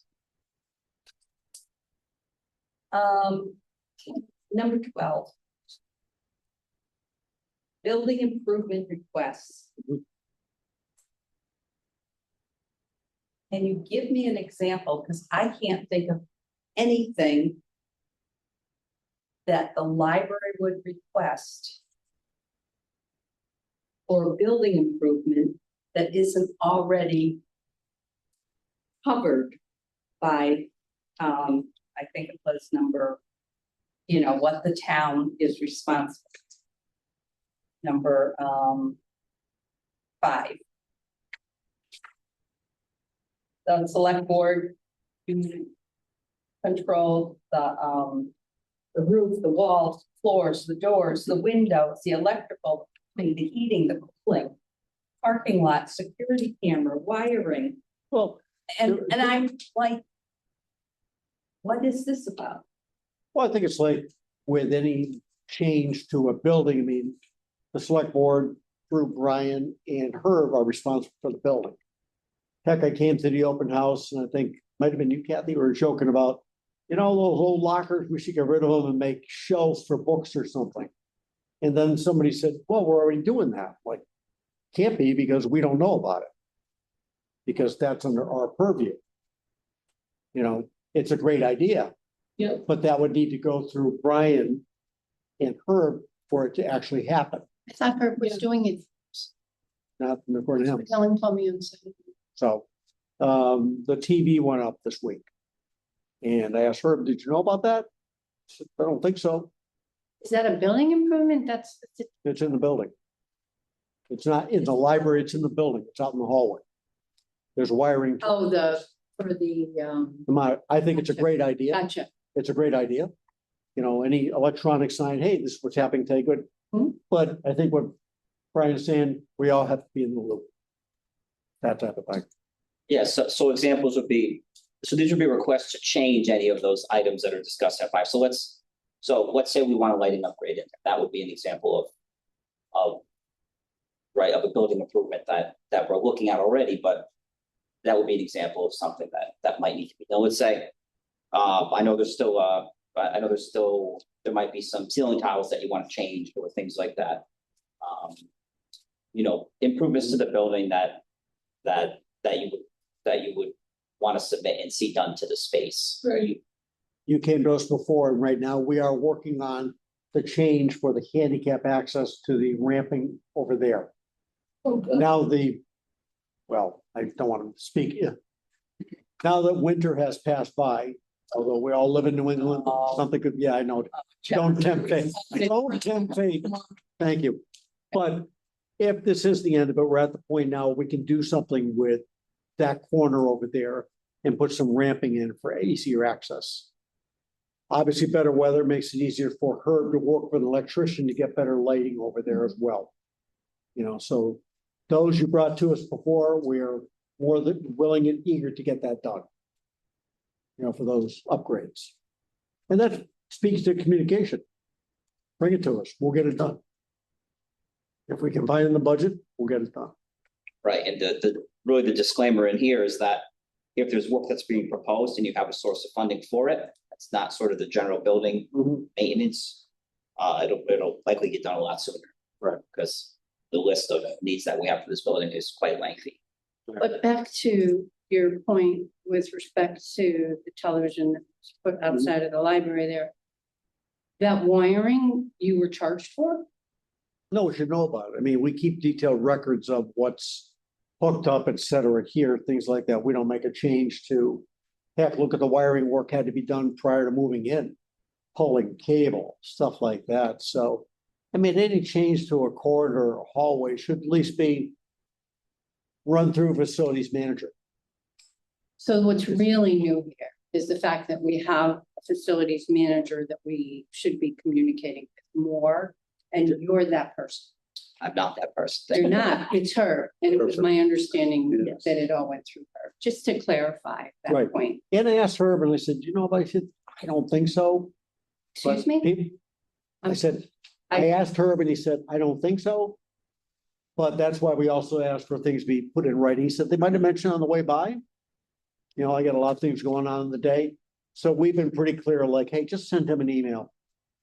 number 12. Building improvement requests. Mhm. Can you give me an example? Because I can't think of anything that the library would request for building improvement that isn't already covered by, I think it was number, what the town is responsible. Number 5. The select board to control the roof, the walls, floors, the doors, the windows, the electrical, the heating, the cooling, parking lot, security camera, wiring. Well, And I'm like, what is this about? well, I think it's like with any change to a building, I mean, the select board through Brian and Herb are responsible for the building. Heck, I came to the open house and I think might have been you, Kathy, we were joking about, those old lockers, we should get rid of them and make shelves for books or something. And then somebody said, well, we're already doing that. Like, can't be because we don't know about it. Because that's under our purview. It's a great idea. Yeah. But that would need to go through Brian and Herb for it to actually happen, I thought Herb was doing it. not according to him. Helen told me on Saturday. So, the TV went up this week. And I asked Herb, did you know about that? He said, I don't think so. Is that a building improvement? It's in the building. It's not in the library, it's in the building. It's out in the hallway. There's wiring. I think it's a great idea. Gotcha. It's a great idea. You know, any electronic sign, hey, this is what's happening today, good. But I think what Brian's saying, we all have to be in the loop. That type of thing. Yeah, so examples would be, so these would be requests to change any of those items that are discussed at 5. So let's say we want a lighting upgrade in there. That would be an example of a building improvement that we're looking at already, but that would be an example of something that might need to be done. Let's say, I know there might be some ceiling tiles that you want to change or things like that. You know, improvements to the building that you would want to submit and see done to the space. Right. You came to us before, and right now we are working on the change for the handicap access to the ramping over there. Oh, good. Now I don't want to speak. Now that winter has passed by, although we all live in New England, something could, I know. Don't tempt fate. Don't tempt fate. Thank you. But if this is the end of it, we're at the point now we can do something with that corner over there and put some ramping in for easier access. Obviously, better weather makes it easier for her to work with an electrician to get better lighting over there as well. You know, so those you brought to us before, we're more than willing and eager to get that done. You know, for those upgrades. And that speaks to communication. Bring it to us, we'll get it done. If we can find it in the budget, we'll get it done. Right, and the disclaimer in here is that if there's work that's being proposed and you have a source of funding for it, it's not sort of the general building maintenance. It'll likely get done a lot sooner. Right. Because the list of needs that we have for this building is quite lengthy. But back to your point with respect to the television that's put outside of the library there. That wiring you were charged for? No, we should know about it. I mean, we keep detailed records of what's hooked up, et cetera, here, things like that. We don't make a change to, heck, look at the wiring work had to be done prior to moving in, pulling cable, stuff like that. So, I mean, any change to a corridor or hallway should at least be run through facilities manager. So what's really new here is the fact that we have a facilities manager that we should be communicating with more, and you're that person. I'm not that person. You're not, it's her, and it was my understanding Yes. that it all went through her, just to clarify that Right. point. And I asked her, and I said, you know, I said, I don't think so. Excuse But me? I said, I asked Herb and he said, I don't think so. But that's why we also asked for things to be put in writing. He said they might have mentioned on the way by. You know, I got a lot of things going on in the day. So we've been pretty clear, like, hey, just send him an email.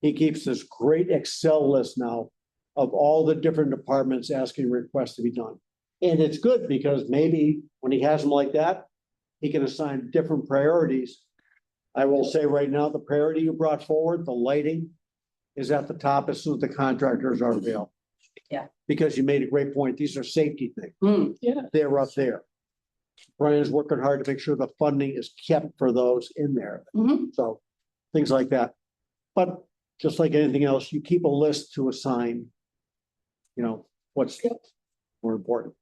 He keeps this great Excel list now of all the different departments asking requests to be done. And it's good because maybe when he has them like that, he can assign different priorities. I will say right now, the priority you brought forward, the lighting, is at the top as soon as the contractors are available. Yeah. Because you made a great point. These are safety things. Yeah. They're up there. Brian's working hard to make sure the funding is kept for those in there. Mhm. So things like that. But just like anything else, you keep a list to assign, you know, what's more important.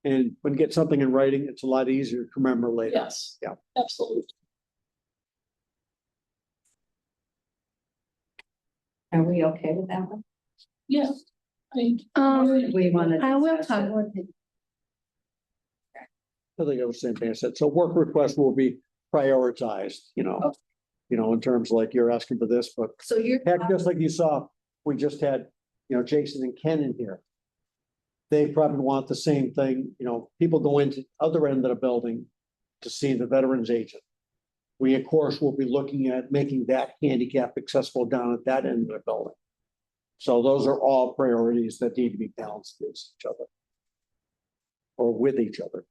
And when you get something in writing, it's a lot easier to remember later. Yes. Yeah. Absolutely. Are we okay with that one? Yeah. I We want to. I will talk with him. I think I was saying, I said, so work requests will be prioritized, you know, in terms like you're asking for this, but So you're. heck, just like you saw, we just had, you know, Jason and Ken in here. They probably want the same thing, you know, people go into other end of the building to see the veterans agent. We, of course, will be looking at making that handicap accessible down at that end of the building. So those are all priorities that need to be balanced against each other. Or with each other.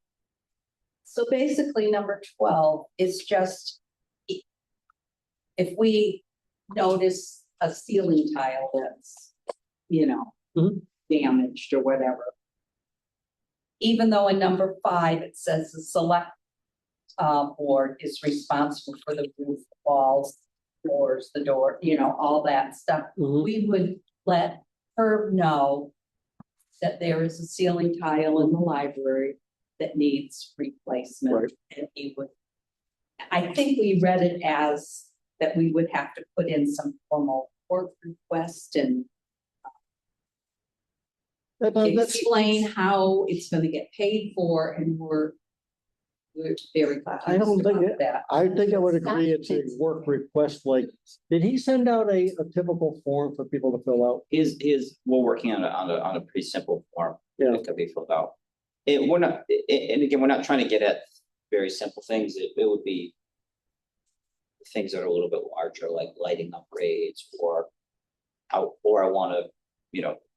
So basically, number 12 is just. If we notice a ceiling tile that's, damaged or whatever. Even though in number 5, it says the select board is responsible for the roof walls doors, the door, all that stuff. Mhm. We would let her know that there is a ceiling tile in the library that needs replacement. Right. And he would, I think we read it as that we would have to put in some formal work request and explain how it's gonna get paid for, and we're very I don't confused think about it- that. I think I would agree it's a work request, like, did he send out a typical form for people to fill out? We're working on a pretty simple form. Yeah. That could be filled out. We're not, and again, we're not trying to get at very simple things. It would be things that are a little bit larger, like lighting upgrades, or I wanna,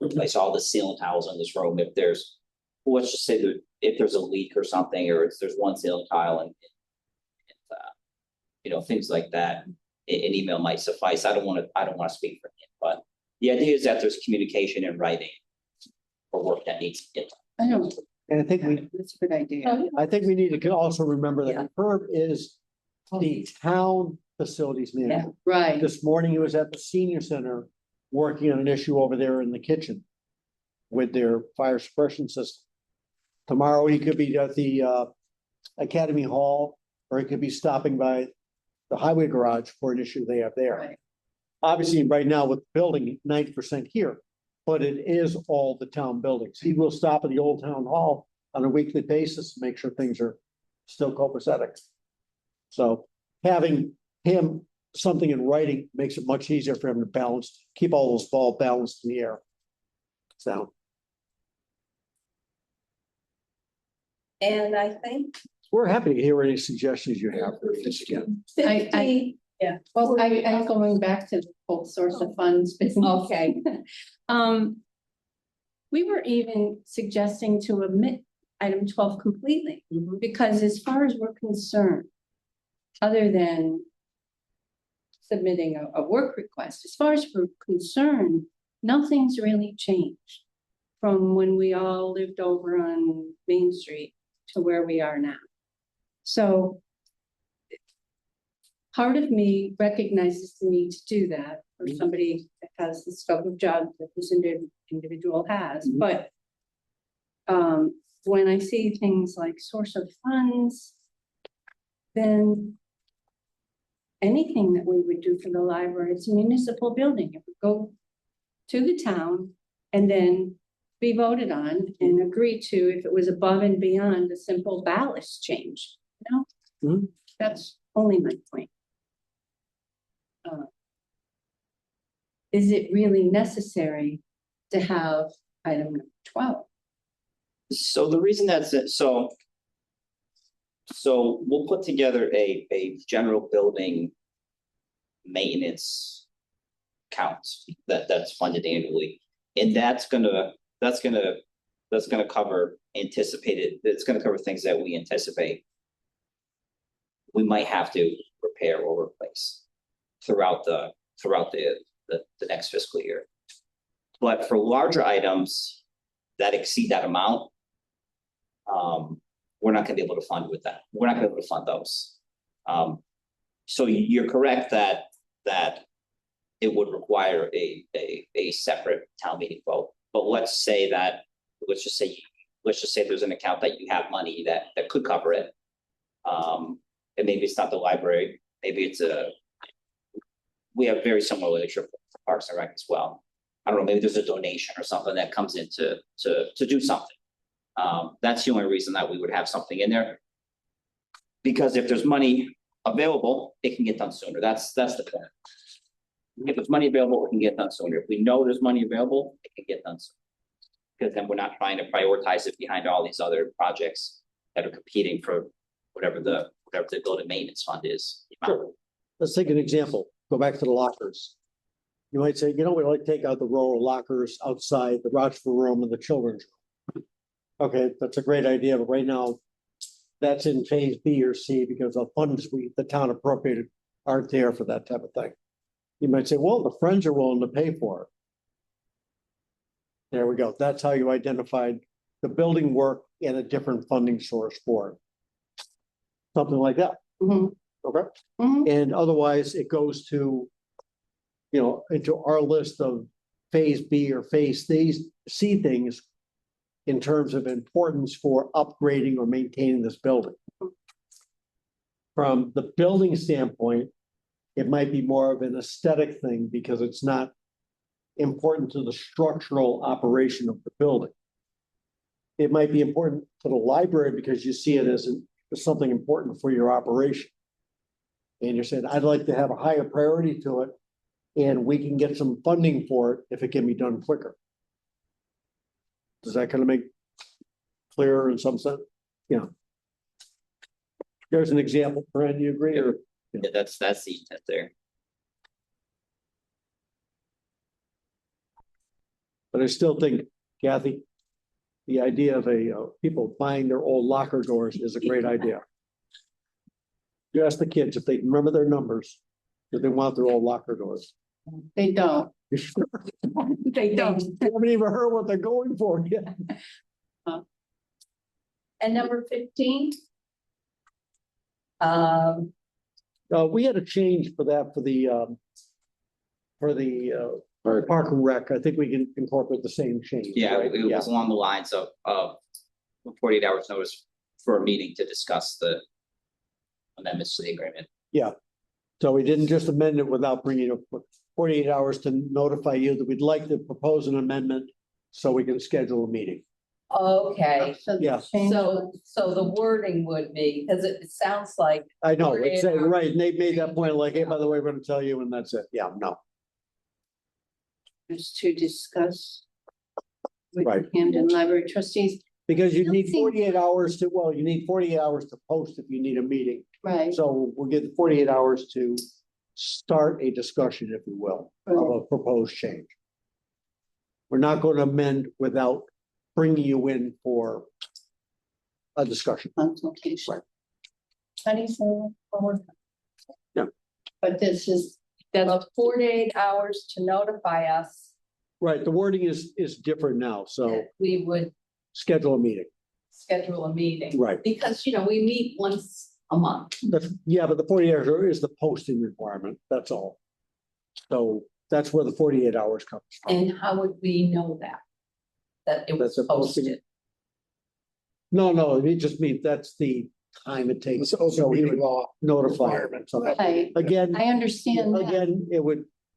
replace all the ceiling tiles in this room if there's, let's just say that if there's a leak or something, or there's one ceiling tile and things like that. An email might suffice. I don't wanna speak for him, but the idea is that there's communication in writing for work that needs to get done. I don't, And I think we, that's a good idea. I think we need to also remember Yeah. that Herb is the town facilities manager. Right, This morning he was at the senior center working on an issue over there in the kitchen with their fire suppression system. Tomorrow he could be at the Academy Hall, or he could be stopping by the highway garage for an issue they have there. right. Obviously, right now with the building, 90% here, but it is all the town buildings. He will stop at the old town hall on a weekly basis to make sure things are still copacetic. So having him something in writing makes it much easier for him to balance, keep all those balls balanced in the air. So, And I think we're happy to hear any suggestions you have for this again. I- Well, I'm going back to the whole source of funds business. Okay. We were even suggesting to omit item 12 completely, because as far as we're concerned, other than submitting a work request, as far as we're concerned, nothing's really changed from when we all lived over on Main Street to where we are now. So part of me recognizes the need to do that for somebody that has the scope of job that this individual has, but when I see things like source of funds, then anything that we would do for the library, it's a municipal building, it would go to the town and then be voted on and agree to if it was above and beyond a simple ballast change, Mhm. That's only my point. Is it really necessary to have item number 12? So the reason that's it, so we'll put together a general building maintenance count that's funded annually. And that's gonna cover anticipated, it's gonna cover things that we anticipate we might have to repair or replace throughout the next fiscal year. But for larger items that exceed that amount, we're not gonna be able to fund with that. We're not gonna be able to fund those. So you're correct that it would require a separate town meeting vote. But let's just say there's an account that you have money that could cover it. And maybe it's not the library, maybe we have very similar relationship with Parks and Rec as well. I don't know, maybe there's a donation or something that comes in to do something. That's the only reason that we would have something in there. Because if there's money available, it can get done sooner. That's the point. If there's money available, it can get done sooner. If we know there's money available, it can get done sooner. Because then we're not trying to prioritize it behind all these other projects that are competing for whatever the building maintenance fund is. Sure. Let's take an example. Go back to the lockers. You might say, we'd like to take out the row of lockers outside the Rochford room and the children's room. Okay, that's a great idea, but right now that's in phase B or C because the funds the town appropriated aren't there for that type of thing. You might say, well, the friends are willing to pay for it. There we go. That's how you identified the building work and a different funding source for it. Something like that. Mhm. Okay. Mhm. And otherwise it goes to, into our list of phase B or phase C things in terms of importance for upgrading or maintaining this building. From the building standpoint, it might be more of an aesthetic thing because it's not important to the structural operation of the building. It might be important to the library because you see it as something important for your operation. And you're saying, I'd like to have a higher priority to it, and we can get some funding for it if it can be done quicker. Does that kind of make clearer in some sense? Yeah. There's an example, Fran, you agree, or? Yeah, that's the intent there. But I still think, Kathy, the idea of people buying their old locker doors is a great idea. You ask the kids if they can remember their numbers, if they want their old locker doors. They don't. You sure? They don't. I haven't even heard what they're going for yet. And number 15? We had a change for that for the park and rec. I think we can incorporate the same change. Yeah, right? it was along the lines of 48 hours notice for a meeting to discuss the amendments to the agreement. So we didn't just amend it without bringing it 48 hours to notify you that we'd like to propose an amendment so we can schedule a meeting. Okay, Yeah. so the wording would be, because it sounds like, I know, it's 48 hours. right, and they made that point like, hey, by the way, we're gonna tell you, and that's it. Yeah, no, Just to discuss with Right. the Hampden Library trustees, because you Don't need think- 48 hours you need 48 hours to post if you need a meeting. right? So we'll give 48 hours to start a discussion, if you will, of a proposed change. We're not going to amend without bringing you in for a discussion. Consultation. Right. how do you say that? One more time. But this is, that's Well, 48 hours to notify us Right, the wording is different now, so that we would schedule a meeting. schedule a meeting. Right. Because, we meet once a month. Yeah, but the 48 hours is the posting requirement, that's all. So that's where the 48 hours comes from. And how would we know that? That it was That's a posting. posted? No, it just means that's the time it takes. It's open So he meeting would law notify. requirement. So that- right. Again, I understand that. again,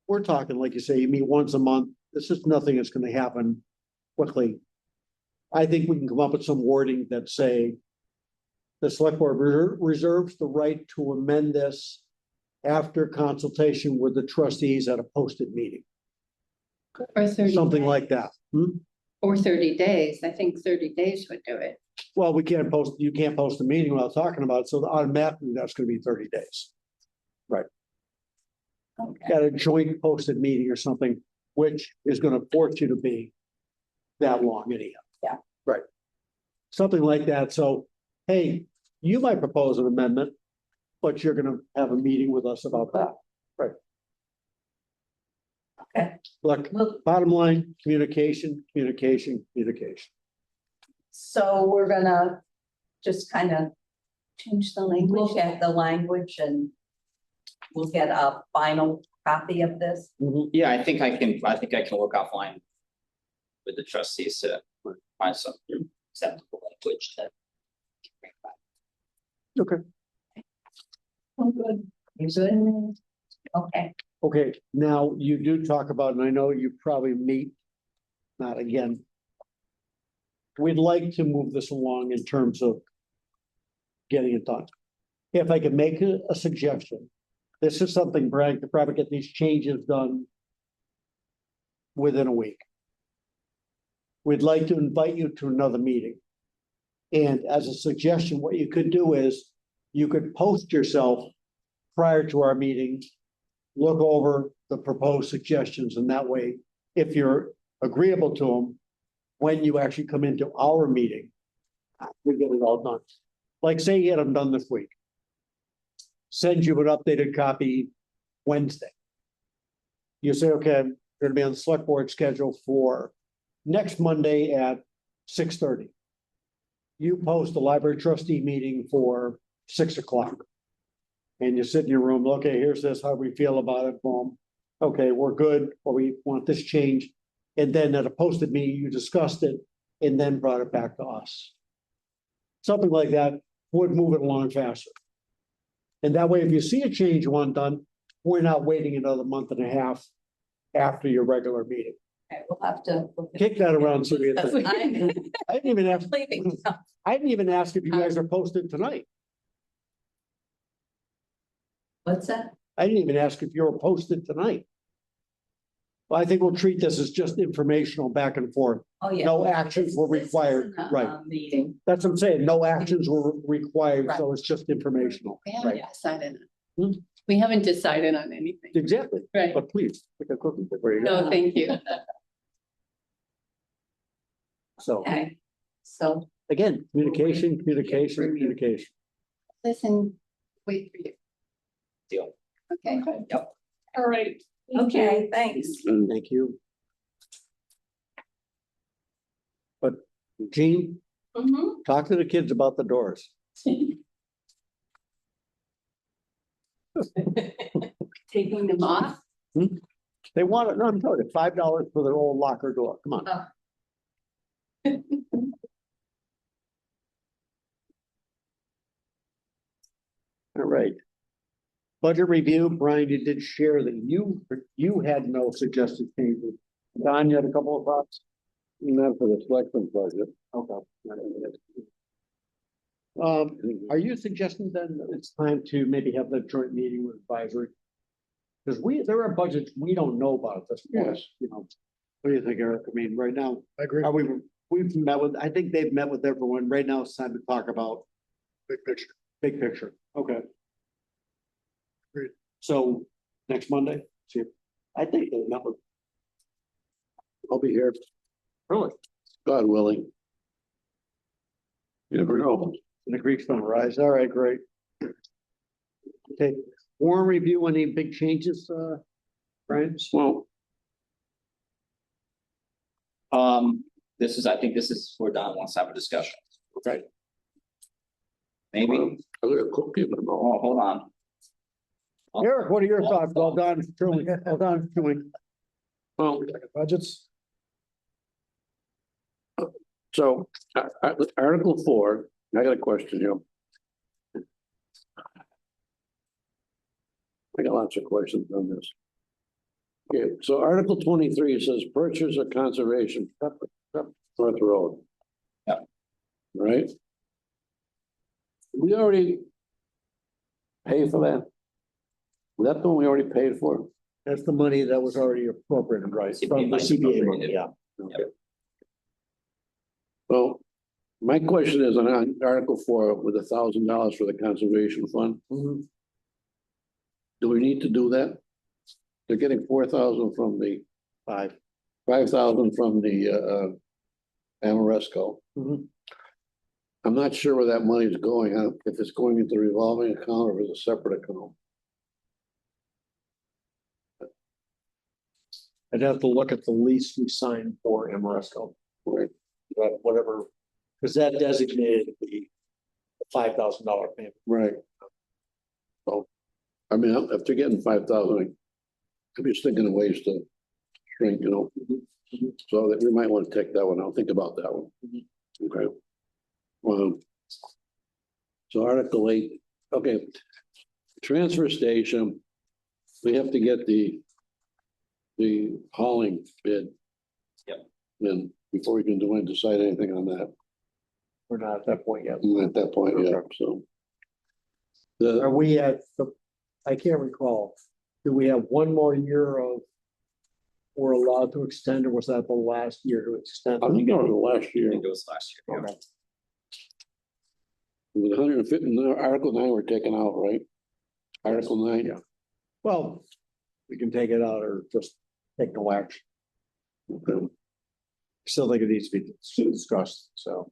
we're talking, like you say, you meet once a month. This is nothing that's gonna happen quickly. I think we can come up with some wording that say the select board reserves the right to amend this after consultation with the trustees at a posted meeting, Or 30 something days. like that. Or 30 days. I think 30 days would do it. Well, you can't post a meeting without talking about it, so automatically that's gonna be 30 days. Okay. Got a joint posted meeting or something, which is gonna force you to be that long anyhow. Yeah. Right. Something like that, so, hey, you might propose an amendment, but you're gonna have a meeting with us about that. Right. Okay. Look, Well, bottom line, communication. so we're gonna just kind of Change the language. look at the language and we'll get a final copy of this. Yeah, I think I can work offline with the trustees to find some acceptable language that. I'm good. You good? Okay. Okay, now you do talk about, and I know you probably meet, not again. We'd like to move this along in terms of getting it done. If I could make a suggestion, this is something Brad could probably get these changes done within a week. We'd like to invite you to another meeting. And as a suggestion, what you could do is you could post yourself prior to our meeting, look over the proposed suggestions, and that way, if you're agreeable to them, when you actually come into our meeting, we get it all done. Like say you had them done this week. Send you an updated copy Wednesday. You say, okay, I'm gonna be on the select board schedule for next Monday at 6:30. You post the library trustee meeting for 6 o'clock. And you sit in your room, okay, here's this, how we feel about it, boom. Okay, we're good, or we want this change. And then at a posted meeting, you discussed it and then brought it back to us. Something like that would move it along faster. And that way, if you see a change you want done, we're not waiting another month and a half after your regular meeting. Okay, we'll have to. look at Kick that around, so we. it. I'm I didn't even ask, leaving. I didn't even ask if you guys are posted tonight. What's that? I didn't even ask if you were posted tonight. Well, I think we'll treat this as just informational back and forth. Oh, yeah. No actions were This required, isn't a, right. Meeting. That's what I'm saying. No actions were required, so it's just informational. We haven't Right. decided. Hmm? We haven't decided on anything. Exactly. Right. But please, pick a cookie before you go. No, thank you. So Okay, so again, communication, communication. Listen, wait for you. Deal. Okay. All right. Thank you. okay, thanks. Thank you. But Gene, Mhm. talk to the kids about the doors. Taking them off. They want it, no, I'm telling you, $5 for their old locker door. Come on. All right. Budget review, Brian, you did share that you had no suggested changes. Don, you had a couple of thoughts? Not for the selectmen budget. Okay. Are you suggesting then that it's time to maybe have that joint meeting with advisory? Because there are budgets we don't know about at this point, Yes. you know. What do you think, Eric? I mean, right now, I agree, we've met with, I think they've met with everyone. Right now, it's time to talk about big picture. big picture. Okay. Great. So next Monday, see, I think they met with, I'll be here, really, God willing. You never know. the creek's gonna rise. All right, great. Okay, warrant review, any big changes, Brian? Well, I think this is where Don wants to have a discussion. Okay. Maybe, I got a cookie in my mouth. oh, hold on. Eric, what are your thoughts? Well done, truly, well done, doing. Well, Budgets, so Article 4, I got a question here. I got lots of questions on this. Okay, so Article 23 says purchase or conservation, North Road. Yeah. Right? We already pay for that? Was that the one we already paid for? That's the money that was already appropriated, right? From the CBA money, yeah. Okay. Well, my question is on Article 4 with $1,000 for the conservation fund. Mhm. Do we need to do that? They're getting 4,000 from the, 5,000 from the Amoresco. Mhm. I'm not sure where that money is going, if it's going into the revolving account or if it's a separate account. I'd have to look at the lease we signed for Amoresco. Right. But whatever, because that designated the $5,000 payment. Right. So, I mean, if they're getting 5,000, I'm just thinking of ways to shrink, you know. So that we might want to take that one. I'll think about that one. Okay. So Article 8, okay. Transfer station, we have to get the hauling bid. Yep. And before we can decide anything on that. We're not at that point yet. At that point, yeah, so. Are we at the, I can't recall, do we have one more year of, we're allowed to extend, or was that the last year to extend? I think it was the last I year. think it was last year. Okay. With 150, Article 9 we're taking out, right? Article 9? Yeah. Well, we can take it out or just take no action. Okay. Still think it needs to be discussed, so.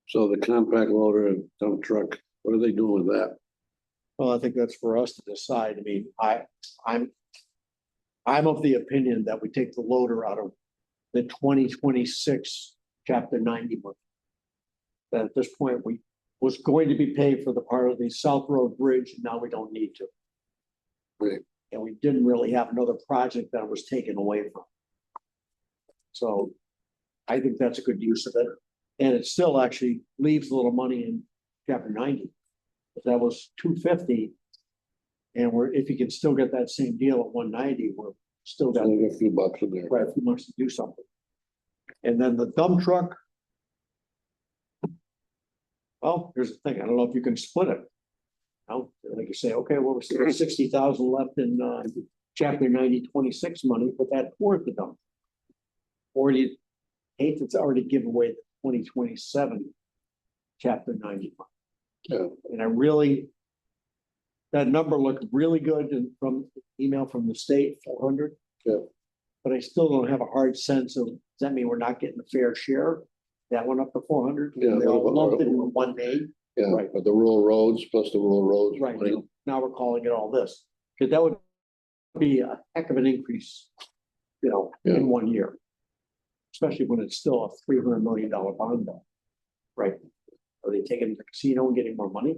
So the compact loader and dump truck, what are they doing with that? Well, I think that's for us to decide. I mean, I'm of the opinion that we take the loader out of the 2026 chapter 90 book. That at this point, was going to be paid for the part of the South Road Bridge, and now we don't need to. Right. And we didn't really have another project that was taken away from. So I think that's a good use of it. And it still actually leaves a little money in chapter 90. If that was 250. And if you can still get that same deal at 190, we're still got Only a few bucks in there. right, a few months to do something. And then the dump truck. Well, here's the thing, I don't know if you can split it. Now, like you say, okay, well, we're still 60,000 left in chapter 90-26 money, but that toward the dump. Or do you hate to already give away the 2027 chapter 90 money? Yeah. And I really, that number looked really good and from email from the state, 400. Yeah. But I still don't have a hard sense of, does that mean we're not getting a fair share? That went up to 400. Yeah, They all what about- lumped it in one day. Yeah, Right. but the rural roads plus the rural roads. Right, money. now we're calling it all this, because that would be a heck of an increase, you know, Yeah. in 1 year. Especially when it's still a $300 million bond bill. Right? Are they taking the casino and getting more money?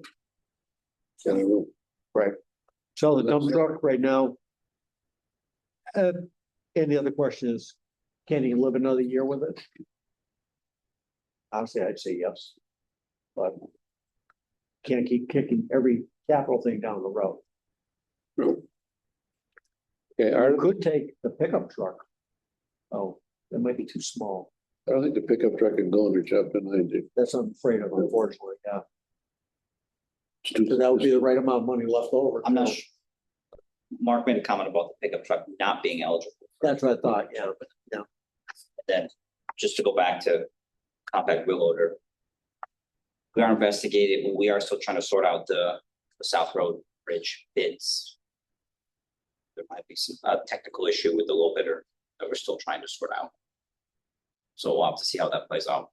I don't know. Right. So the dump truck right now. And the other question is, can he live another year with it? Honestly, I'd say yes. But can't keep kicking every capital thing down the road. Okay, You could take the pickup truck. Oh, that might be too small. I don't think the pickup truck can go under chapter 90. That's what I'm afraid of, unfortunately, yeah. It's too- So that would be the right amount of money left over. I'm not sure. Mark made a comment about the pickup truck not being eligible. That's what I thought, yeah. Then, just to go back to compact wheel loader. We are investigating, but we are still trying to sort out the South Road Bridge bids. There might be some technical issue with the low bidder that we're still trying to sort out. So we'll have to see how that plays out.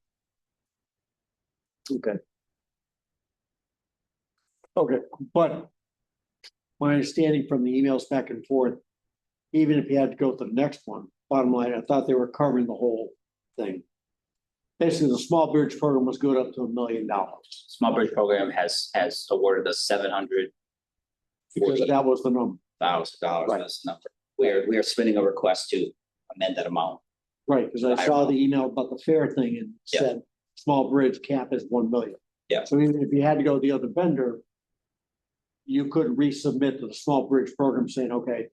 Okay. Okay, but my understanding from the emails back and forth, even if you had to go to the next one, bottom line, I thought they were covering the whole thing. Basically, the small bridge program was good up to $1 million. Small Bridge Program has awarded us $740,000 Because that was the number, Right. this number. We are submitting a request to amend that amount. right, because I saw the email about the fair thing and Yeah. said, small bridge cap is 1 million. Yeah. So even if you had to go to the other vendor, you could resubmit to the small bridge program saying, okay,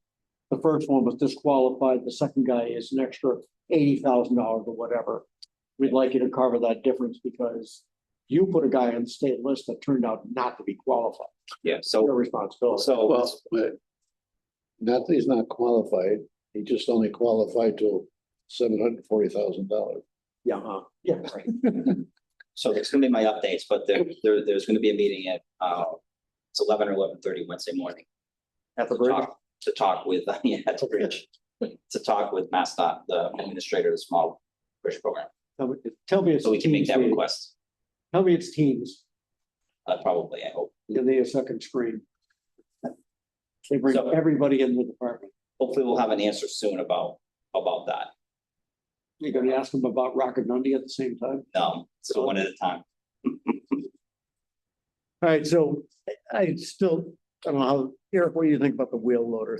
the first one was disqualified, the second guy is an extra $80,000 or whatever. We'd like you to cover that difference because you put a guy on the state list that turned out not to be qualified. Yeah, Your so, responsibility. so, Well, not that he's not qualified, he just only qualified to $740,000. Yeah, yeah, right. so there's gonna be my updates, but there's gonna be a meeting at, it's 11 or 11:30 Wednesday morning. At the bridge. To talk with, yeah, at the bridge, to talk with MassDOT, the administrator of the Small Bridge Program, Tell me it's. so we can make Teams that meeting. request, Tell me it's Teams, probably, I hope. and they have a second screen. They bring So- everybody in the department. Hopefully we'll have an answer soon about that. You're gonna ask them about Rocket Dundee at the same time? So one at a time. All right, so I still, I don't know how, Eric, what do you think about the wheel loader?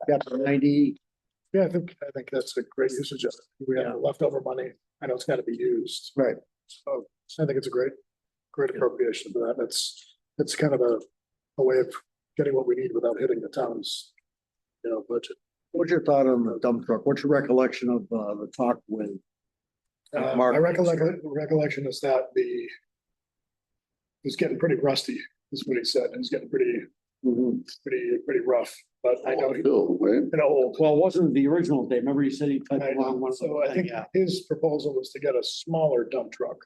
Got the 90, Yeah, I think that's a great usage of it. We Yeah. have leftover money. I know it's gotta be used. right, So I think it's a great appropriation for that. It's kind of a way of getting what we need without hitting the town's, budget. what's your thought on the dump truck? What's your recollection of the talk with? Mark? My recollection is that it's getting pretty rusty, is what he said. It's getting pretty rough, but I know, Bill, right? old. Well, it wasn't the original date, remember you said he typed I the wrong know. one? So I think Yeah. his proposal was to get a smaller dump truck,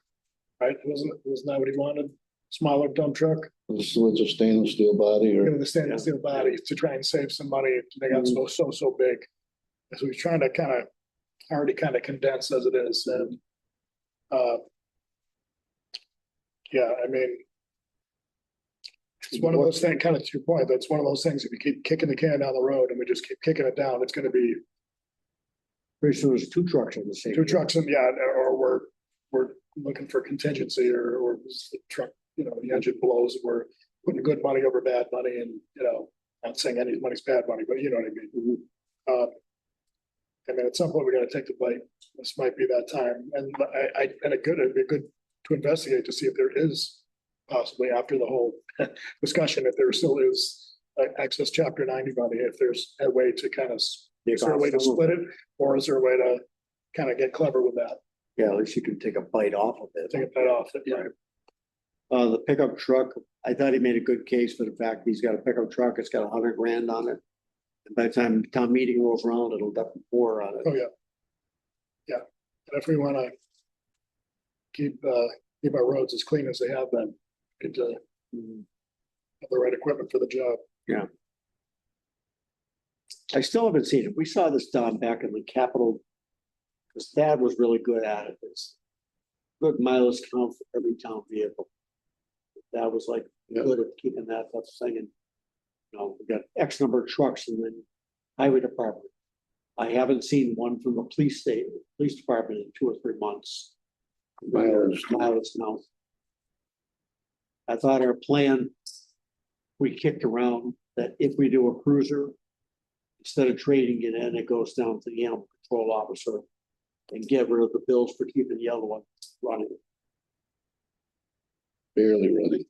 right? Wasn't that what he wanted? Smaller dump truck, This was a stainless steel body or, with a stainless steel body to try and save some money. They got so big. So he's trying to already condense as it is and, yeah, I mean, it's one of those things, kind of to your point, that's one of those things, if you keep kicking the can down the road and we just keep kicking it down, it's gonna be Pretty soon there's 2 trucks on the same. two trucks and yeah, or we're looking for contingency or the truck the engine blows, we're putting good money over bad money and, not saying any money's bad money, but you know what I mean? And then at some point, we gotta take the bite. This might be that time. And it'd be good to investigate to see if there is possibly after the whole discussion, if there still is excess chapter 90 money, if there's a way to kind of, is there a way to split it? Or is there a way to kind of get clever with that? Yeah, at least you can take a bite off of it. Take a bite off it, yeah. The pickup truck, I thought he made a good case for the fact he's got a pickup truck, it's got 100 grand on it. And by the time town meeting rolls around, it'll definitely pour on it. Oh, yeah. Yeah, and if we wanna keep our roads as clean as they have been, get to have the right equipment for the job. I still haven't seen it. We saw this done back in the Capitol. Because Thad was really good at it. It's good mileage count for every town vehicle. That was like good at keeping that up saying, we got X number of trucks in the highway department. I haven't seen one from the police department in 2 or 3 months. Mileage count. I thought our plan, we kicked around that if we do a cruiser, instead of trading it in, it goes down to the animal control officer and get rid of the bills for keeping the other one running. Barely running.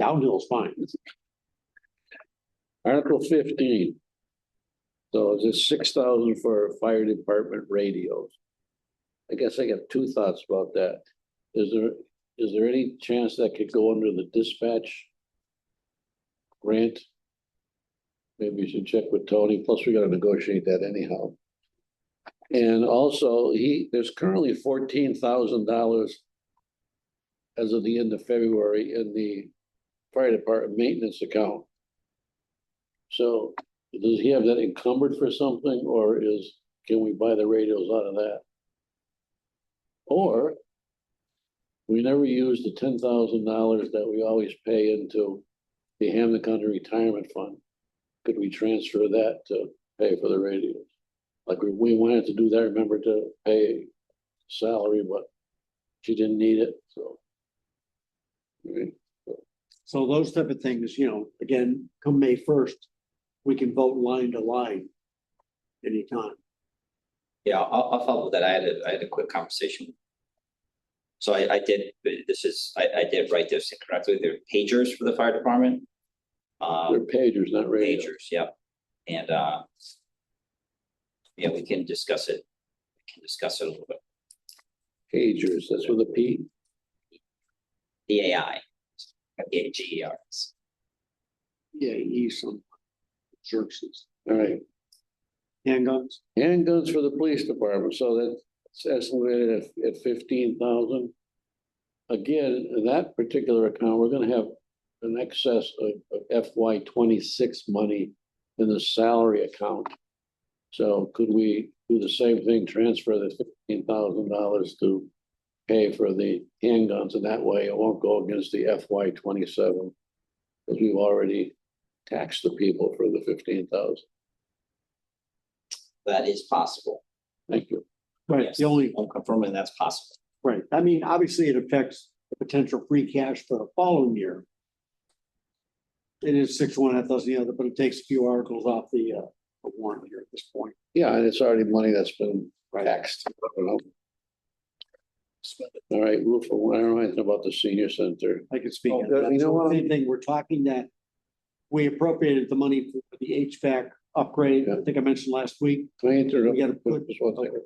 Downhill's fine. Article 15. So is 6,000 for fire department radios? I guess I got 2 thoughts about that. Is there any chance that could go under the dispatch grant? Maybe you should check with Tony, plus we gotta negotiate that anyhow. And also, there's currently $14,000 as of the end of February in the fire department maintenance account. So does he have that encumbered for something, or can we buy the radios out of that? Or we never use the $10,000 that we always pay into the Hampden County Retirement Fund. Could we transfer that to pay for the radios? Like we wanted to do that, remember, to pay salary, but she didn't need it, so. Okay. So those type of things, again, come May 1st, we can vote line to line anytime. Yeah, I'll follow with that. I had a quick conversation. So I did write this incorrectly. They're pagers for the fire department. They're pagers, not radios. Pagers, yeah. And we can discuss it. A little bit. Pagers, that's with a P? PAI. GERs. Yeah, some services. All right. Handguns. Handguns for the police department, so that's estimated at 15,000. Again, in that particular account, we're gonna have an excess of FY 26 money in the salary account. So could we do the same thing, transfer the $15,000 to pay for the handguns, and that way it won't go against the FY 27, because we've already taxed the people for the 15,000. That is possible. Thank you. Right, Yes, I'm confirming that's possible. right. I mean, obviously it affects the potential free cash for the following year. It is 6-1, doesn't the other, but it takes a few articles off the warrant here at this point. Yeah, and it's already money that's been taxed. All right, roof, I don't know anything about the senior center. I can speak. Oh, on that. you know what? Same thing, we're talking that we appropriated the money for the HVAC upgrade. I think I mentioned last week. Can I interrupt? We gotta put- Just one second.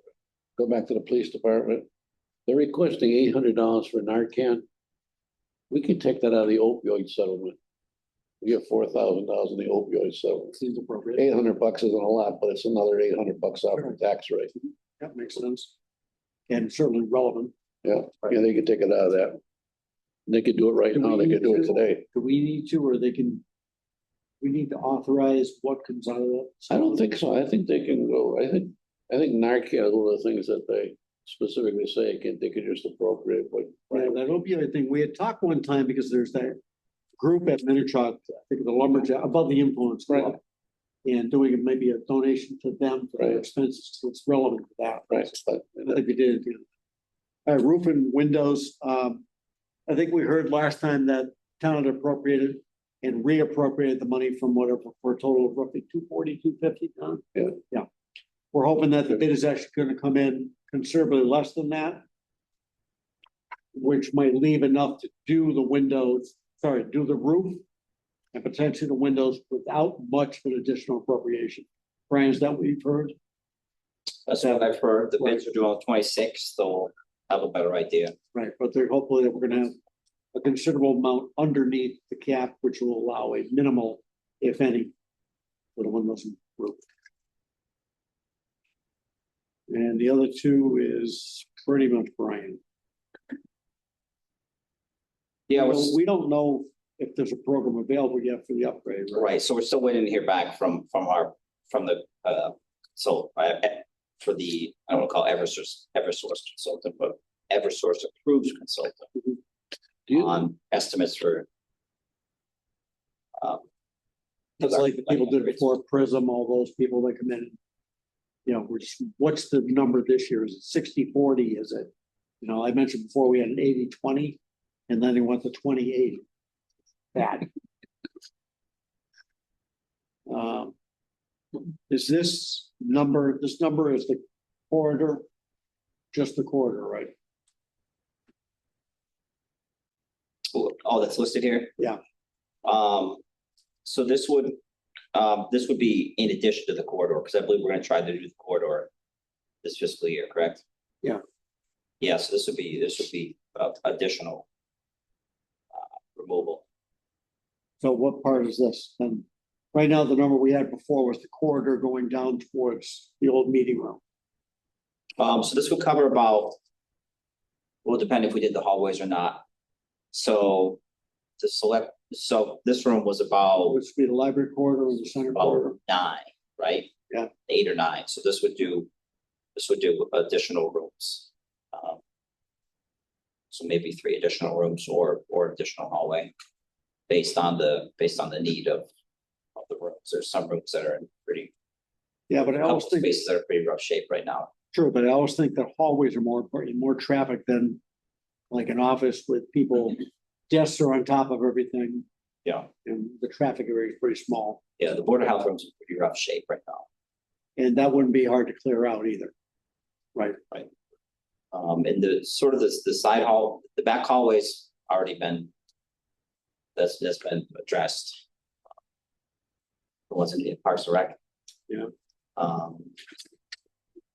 Go back to the police department. They're requesting $800 for Narcan. We can take that out of the opioid settlement. We get $4,000 in the opioid settlement. Seems appropriate. $800 isn't a lot, but it's another $800 off the tax rate. That makes sense. And certainly relevant. Yeah, yeah, they could take it out of that. They could do it right Do we now. They could do it need to? today. Do we need to, or we need to authorize what comes out of that? I don't think so. I think they can go. I think Narcan is one of the things that they specifically say they could just appropriate, but. Right, that opioid thing, we had talked one time because there's that group at Minichog, I think the lumberjack, above the influence club. And doing maybe a donation to them for their expenses, so it's relevant to that. Right. I think we did. Roof and windows, I think we heard last time that town had appropriated and reappropriated the money from whatever for a total of roughly 240, 250. Don? Yeah. Yeah. We're hoping that the bid is actually gonna come in considerably less than that, which might leave enough to do the windows, do the roof and potentially the windows without much of an additional appropriation. Brian, is that what you've heard? That's what I've heard. The bids are due on 26th, they'll have a better idea. Right, but they're hopefully that we're gonna have a considerable amount underneath the cap, which will allow a minimal, if any, for the windows and roof. And the other two is pretty much Brian. Yeah, We don't know if there's a program available yet for the upgrade, right? right, so we're still waiting to hear back from the, for the, I don't want to call Eversource consultant, but Eversource approved consultant Do you, on estimates for. It's like the people did before Prism, all those people that come in. You know, what's the number this year? Is it 60-40? Is it, you know, I mentioned before we had an 80-20 and then they went to 20-80. Bad. Is this number is the corridor, just the corridor, right? Oh, that's listed here? Yeah. So this would be in addition to the corridor, because I believe we're gonna try to do the corridor this fiscal year, correct? Yeah. Yeah, so this would be additional removal. So what part is this? And right now, the number we had before was the corridor going down towards the old meeting room. So this would cover about, will depend if we did the hallways or not. So so this room was about Which would be the library corridor and the center corridor. 9, right? Yeah. 8 or 9, so this would do additional rooms. So maybe 3 additional rooms or additional hallway. Based on the need of the rooms. There's some rooms that are in pretty, Yeah, but I always think, spaces that are pretty rough shape right now. true, but I always think that hallways are more important, more traffic than like an office with people, desks are on top of everything. Yeah. And the traffic area is pretty small, Yeah, the Board of Health rooms are pretty rough shape right now. and that wouldn't be hard to clear out either. Right. And the sort of the side hall, the back hallways already been. That's been addressed. It wasn't in Parks and Rec. Yeah.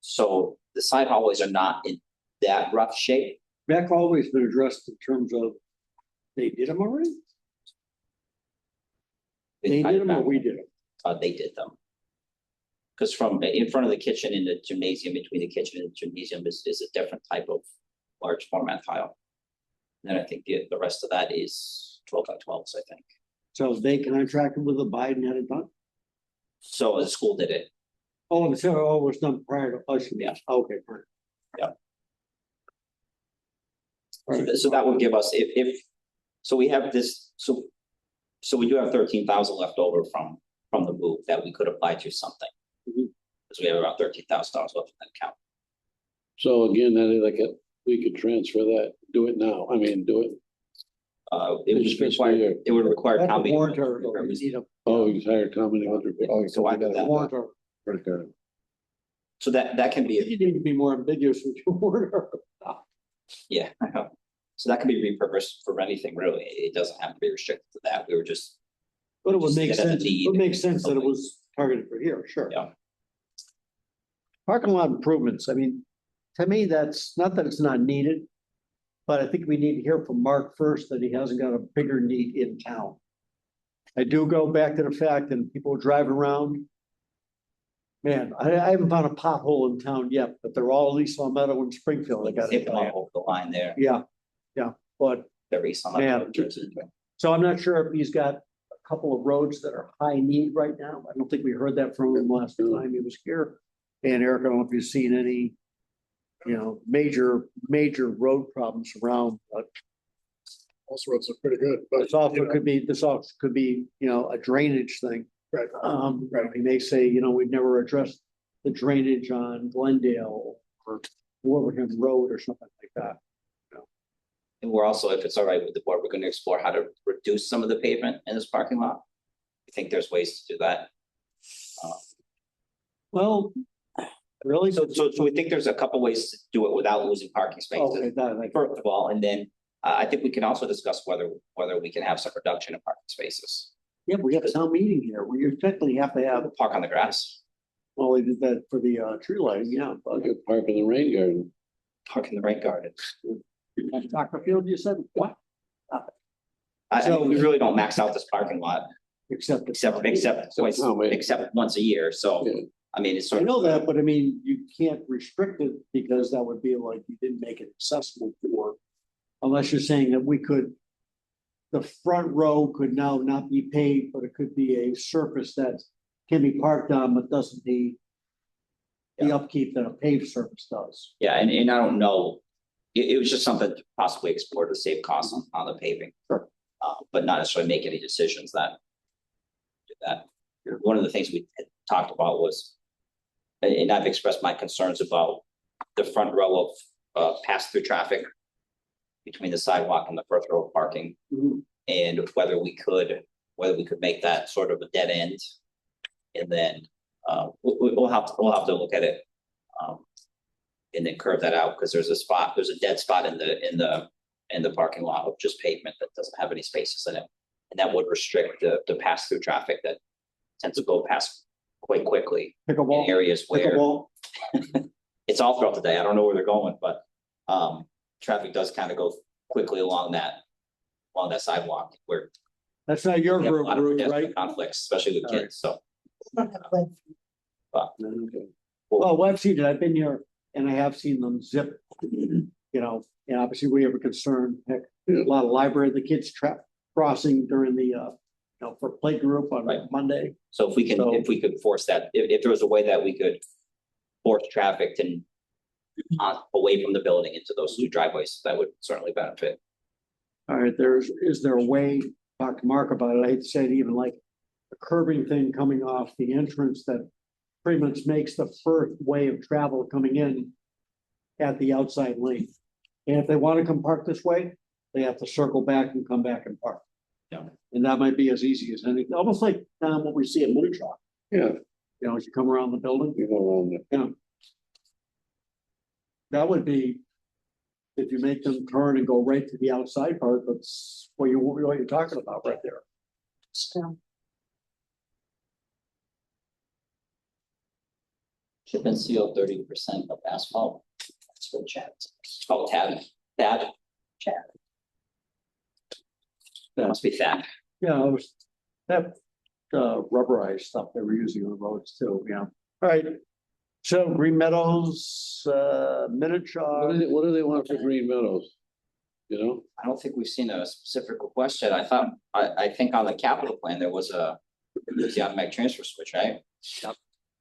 So the side hallways are not in that rough shape. Back hallway's been addressed in terms of, they did them already? They did them or we did them? They did them. Because from in front of the kitchen in the gymnasium, between the kitchen and the gymnasium is a different type of large format tile. And then I think the rest of that is 12 by 12s, I think. So they contracted with the Biden had it done? So the school did it. Oh, so it was done prior to us? Yeah. Okay, perfect. Yeah. All right. So that would give us, if, so we have this, so we do have 13,000 left over from the move that we could apply to something. Mhm. Because we have about $13,000 left in that account. so again, that like we could transfer that, do it now. I mean, do it. It would This just fiscal require, year. it would require. That's a town meeting. warrant article. We need a Oh, you hired Tom and So I do that. warrant article. So that can be, You need to be more ambiguous with your warrant article. yeah. So that can be repurposed for anything really. It doesn't have to be restricted to that. We were just, But it would make Just get at the sense, it need. would make sense that it was targeted for here, sure. Yeah. Parking lot improvements, I mean, to me, that's not that it's not needed. But I think we need to hear from Mark first that he hasn't got a bigger need in town. I do go back to the fact that people drive around. Man, I haven't found a pothole in town yet, but they're all at least on Meadow and Springfield. I got they can hold the line there. Yeah, but There is some. Man. so I'm not sure if he's got a couple of roads that are high need right now. I don't think we heard that from him last time he was here. And Eric, I don't know if you've seen any, major road problems around, but Most roads are pretty good, but. this also you know, could be, a drainage thing. Right. He may say, we've never addressed the drainage on Glendale or Wolverhampton Road or something like that. And we're also, if it's all right with the board, we're gonna explore how to reduce some of the pavement in this parking lot. I think there's ways to do that. Well, really? So we think there's a couple ways to do it without losing parking spaces. Okay, that, like, First of all, and then I think we can also discuss whether we can have some reduction in parking spaces. yeah, we have a town meeting here, where you technically have to have, Park on the grass, well, they did that for the tree lighting, yeah, but. Like a park in the rain garden. park in the rain garden. Soccer field, you said, what? We really don't max out this parking lot, Except. except twice, No, wait. except once a year, so, Yeah. I mean, it's I sort of. know that, but I mean, you can't restrict it because that would be like you didn't make it accessible for. Unless you're saying that we could. The front row could now not be paved, but it could be a surface that can be parked on, but doesn't need. The upkeep that a paved surface does. Yeah, and I don't know, it was just something to possibly explore to save costs on the paving. Sure. But not necessarily make any decisions that. Do that. One of the things we had talked about was, and I've expressed my concerns about the front row of pass-through traffic between the sidewalk and the first row of parking, Mhm. and whether we could make that sort of a dead end. And then, we'll have to look at it. And then curve that out, because there's a dead spot in the parking lot of just pavement that doesn't have any spaces in it. And that would restrict the pass-through traffic that tends to go past quite quickly in Pickleball, areas where pickleball, it's all throughout the day. I don't know where they're going, but traffic does kind of go quickly along that sidewalk where that's not your we have a group, lot of Bruce, pedestrian right? conflicts, especially with All right. kids, so. Okay. Well, I've seen it, I've been here and I have seen them zip, you know, and obviously we have a concern, heck, a lot of library, the kids crossing during the, for play group on Right. Monday. So if we could force that, if there was a way that we could force traffic to away from the building into those two driveways, that would certainly benefit. All right, is there a way, talk to Mark about it, I hate to say it, even like a curbing thing coming off the entrance that pretty much makes the first way of travel coming in at the outside lane. And if they want to come park this way, they have to circle back and come back and park. Yeah. And that might be as easy as anything, almost like what we see at Minichog, Yeah, as you come around the building. you go around there. That would be, if you make them turn and go right to the outside part, that's what you're talking about right there. Chip and seal 30% of asphalt. That's what Chad. Oh, Tab. Chad. That must be Thad. Yeah, it was that rubberized stuff they were using on the roads too, yeah. All right. So Green Meadows, Minichog. What do they want for Green Meadows? You know? I don't think we've seen a specific request yet. I think on the capital plan, there was the automatic transfer switch, right?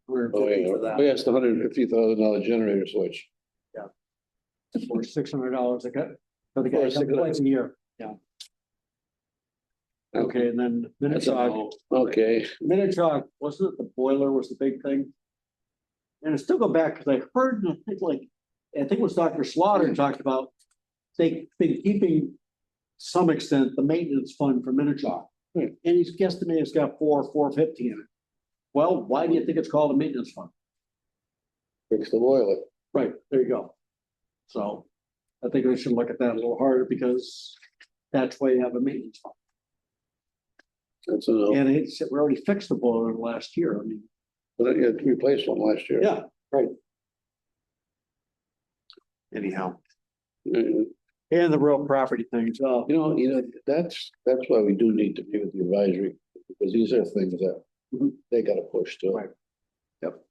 We're Oh, yeah, for that. oh, yeah, it's the $150,000 generator switch. For $600 a cut, for the guy comes twice a year, yeah. Okay, and then That's a Minichog, no. Okay, Minichog, wasn't it the boiler was the big thing? And I still go back, because I heard, I think it was Dr. Slaughter talked about, they've been keeping some extent the maintenance fund for Minichog. And he's guesstimated it's got $450 in it. Well, why do you think it's called a maintenance fund? fix the boiler. Right, there you go. So I think we should look at that a little harder, because that's why you have a maintenance fund. That's a no. And we already fixed the boiler last year, I mean, But it replaced one last year. yeah, right. Anyhow, Uh, and the real property things, oh, You know, that's why we do need to be with the advisory, because these are things that they gotta push to. Right. Yep.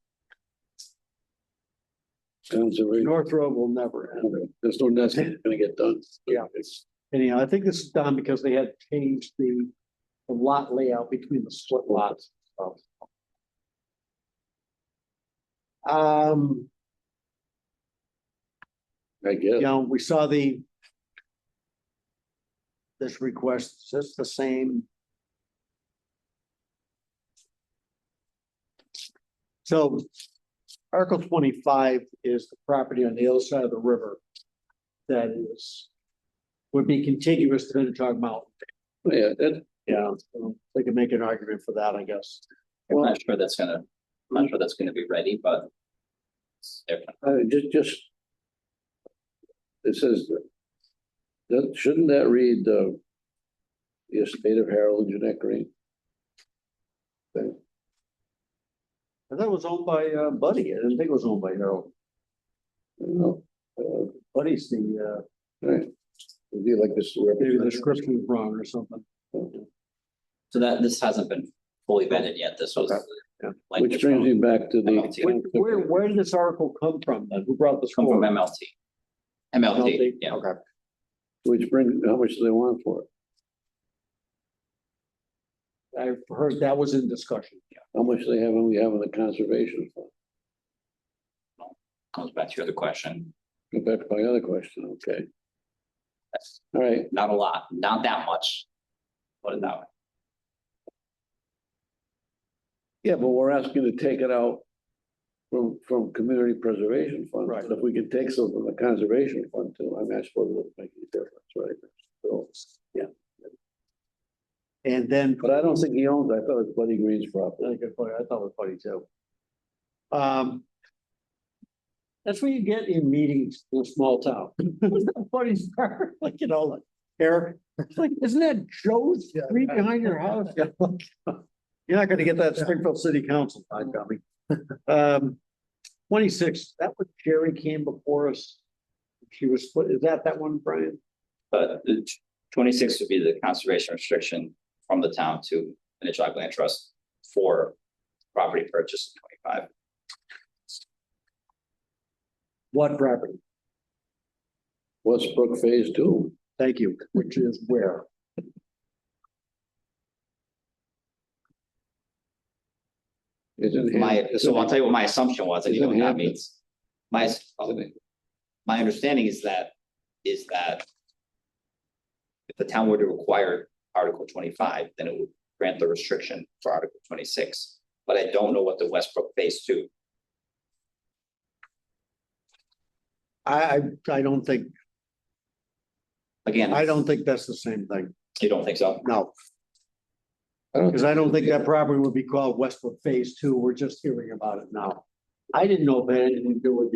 Sounds a very, North Road will never end. there's no, that's gonna get done. Yeah. Anyhow, I think this is done because they had changed the lot layout between the split lots. So. I guess. We saw this request, is this the same? So Article 25 is the property on the other side of the river that is would be contiguous to Minnetonka Mountain. Yeah, that, Yeah, so they can make an argument for that, I guess. I'm not sure that's gonna be ready, but. just. It says. That, shouldn't that read, the estate of Harold and Jeanette Green? Okay. I thought it was owned by Buddy. I didn't think it was owned by Harold. No, Buddy's the, right. Would be like this. maybe the description was wrong or something. So that, this hasn't been fully vetted yet. This was. Okay, yeah. like Which this brings from me back to MLT. the. Where did this article come from then? Who brought this Come from forward? MLT. MLT, yeah. Okay. Which brings, how much do they want for it? I've heard that was in discussion. How much do they have, we have in the conservation fund? Comes back to your other question. Go back to my other question, okay. All right, Not a lot, not that much. Put it that way. yeah, but we're asking to take it out from community preservation fund. Right. But if we can take some from the conservation fund too, I'm not supposed to make any difference, right? So, yeah, And then. but I don't think he owns, I thought it was Buddy Green's I property. think it's funny. I thought it was funny too. That's what you get in meetings in a small town. Funny part, like, you know, like, Eric, like, isn't that Joe's Yeah. street behind your house? Yeah, like, you're not gonna get that Springfield City Council time coming. 26, that was Jerry came before us. She was, is that one, Brian? But the 26 would be the conservation restriction from the town to Minnetonka Land Trust for property purchase in 25. What property? Westbrook Phase 2. Thank you, which is where? Isn't So I'll tell you what my assumption was, and you know what that means. My understanding is that if the town were to require Article 25, then it would grant the restriction for Article 26. But I don't know what the Westbrook Phase 2. I don't think, Again, I don't think that's the same thing. You don't think so? No, because I don't think that property would be called Westwood Phase 2. We're just hearing about it now. I didn't know if it had anything to do with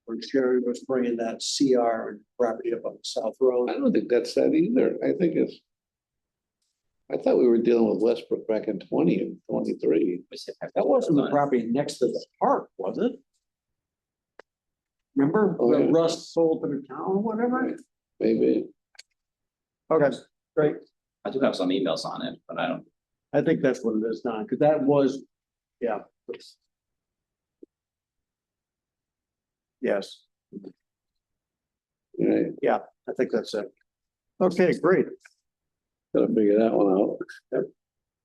when Sherry was bringing that CR and property up on South Road. I don't think that's that either. I think it's. I thought we were dealing with Westbrook back in 20 and 23. That wasn't the property next to the park, was it? Remember Oh, when yeah. Russ sold to the town or whatever? Maybe. Okay, great. I do have some emails on it, but I don't. I think that's what it is now, because that was, yeah. Yes, Right, I think that's it. Okay, great. gotta figure that one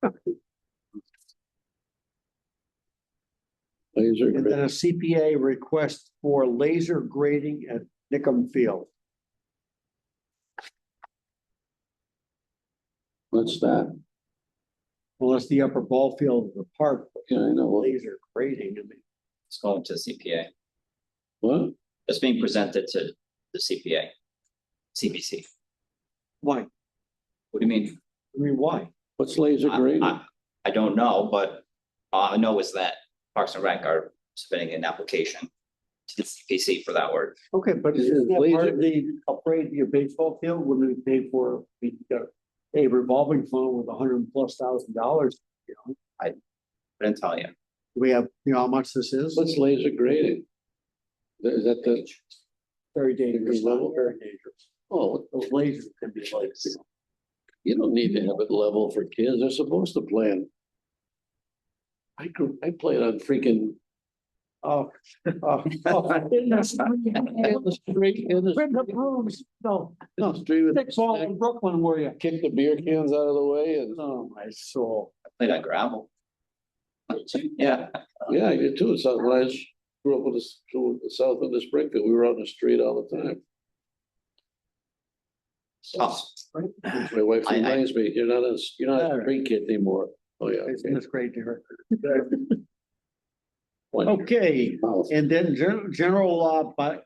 out. Laser And then grid. a CPA request for laser grading at Nickham Field. What's that? Well, it's the upper ball field of the park, Yeah, I know. laser grading, I mean, It's going to CPA. What? It's being presented to the CPA. CPC. why? What do you mean? I mean, why? What's laser grading? I don't know, but all I know is that Parks and Rec are submitting an application to the CPC for that work. Okay, but Is it isn't that part laser- of the upgrade to your baseball field when we pay for, we got a revolving fund with $100,000+, you know? I didn't tell you. We have, you know, how much this is? What's laser grading? Is that the, Very dangerous, not level? very dangerous. oh, Those lasers can be like, you don't need to have it level for kids. They're supposed to play on. I played on freaking. oh. In the street, Bring the brooms, no, No, street with. Dick's all in Brooklyn where you, Kick the beer cans out of the way and, oh, my soul. I played on gravel. Yeah, yeah, I did too. So when I grew up with the south end of Springfield, we were out in the street all the time. tough. My wife I- reminds me, you're not a street kid anymore. Oh, yeah. Isn't this great to hear? What Okay, and then general, do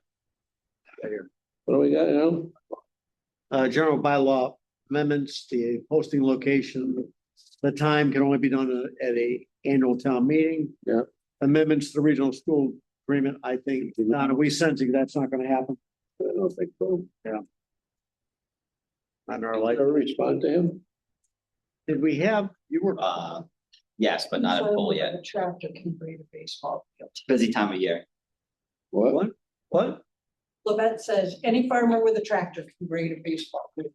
we got now? general bylaw amendments, the posting location. The time can only be done at a annual town meeting. Yeah. Amendments to the regional school agreement, I think, Donna, we sensing that's not gonna happen. I don't think so. On our Like, like, ever respond to him? did we have, you were, Yes, but not in full yet. A tractor can breed a baseball field. Busy time of year. What? what? Levette says any farmer with a tractor can breed a baseball field.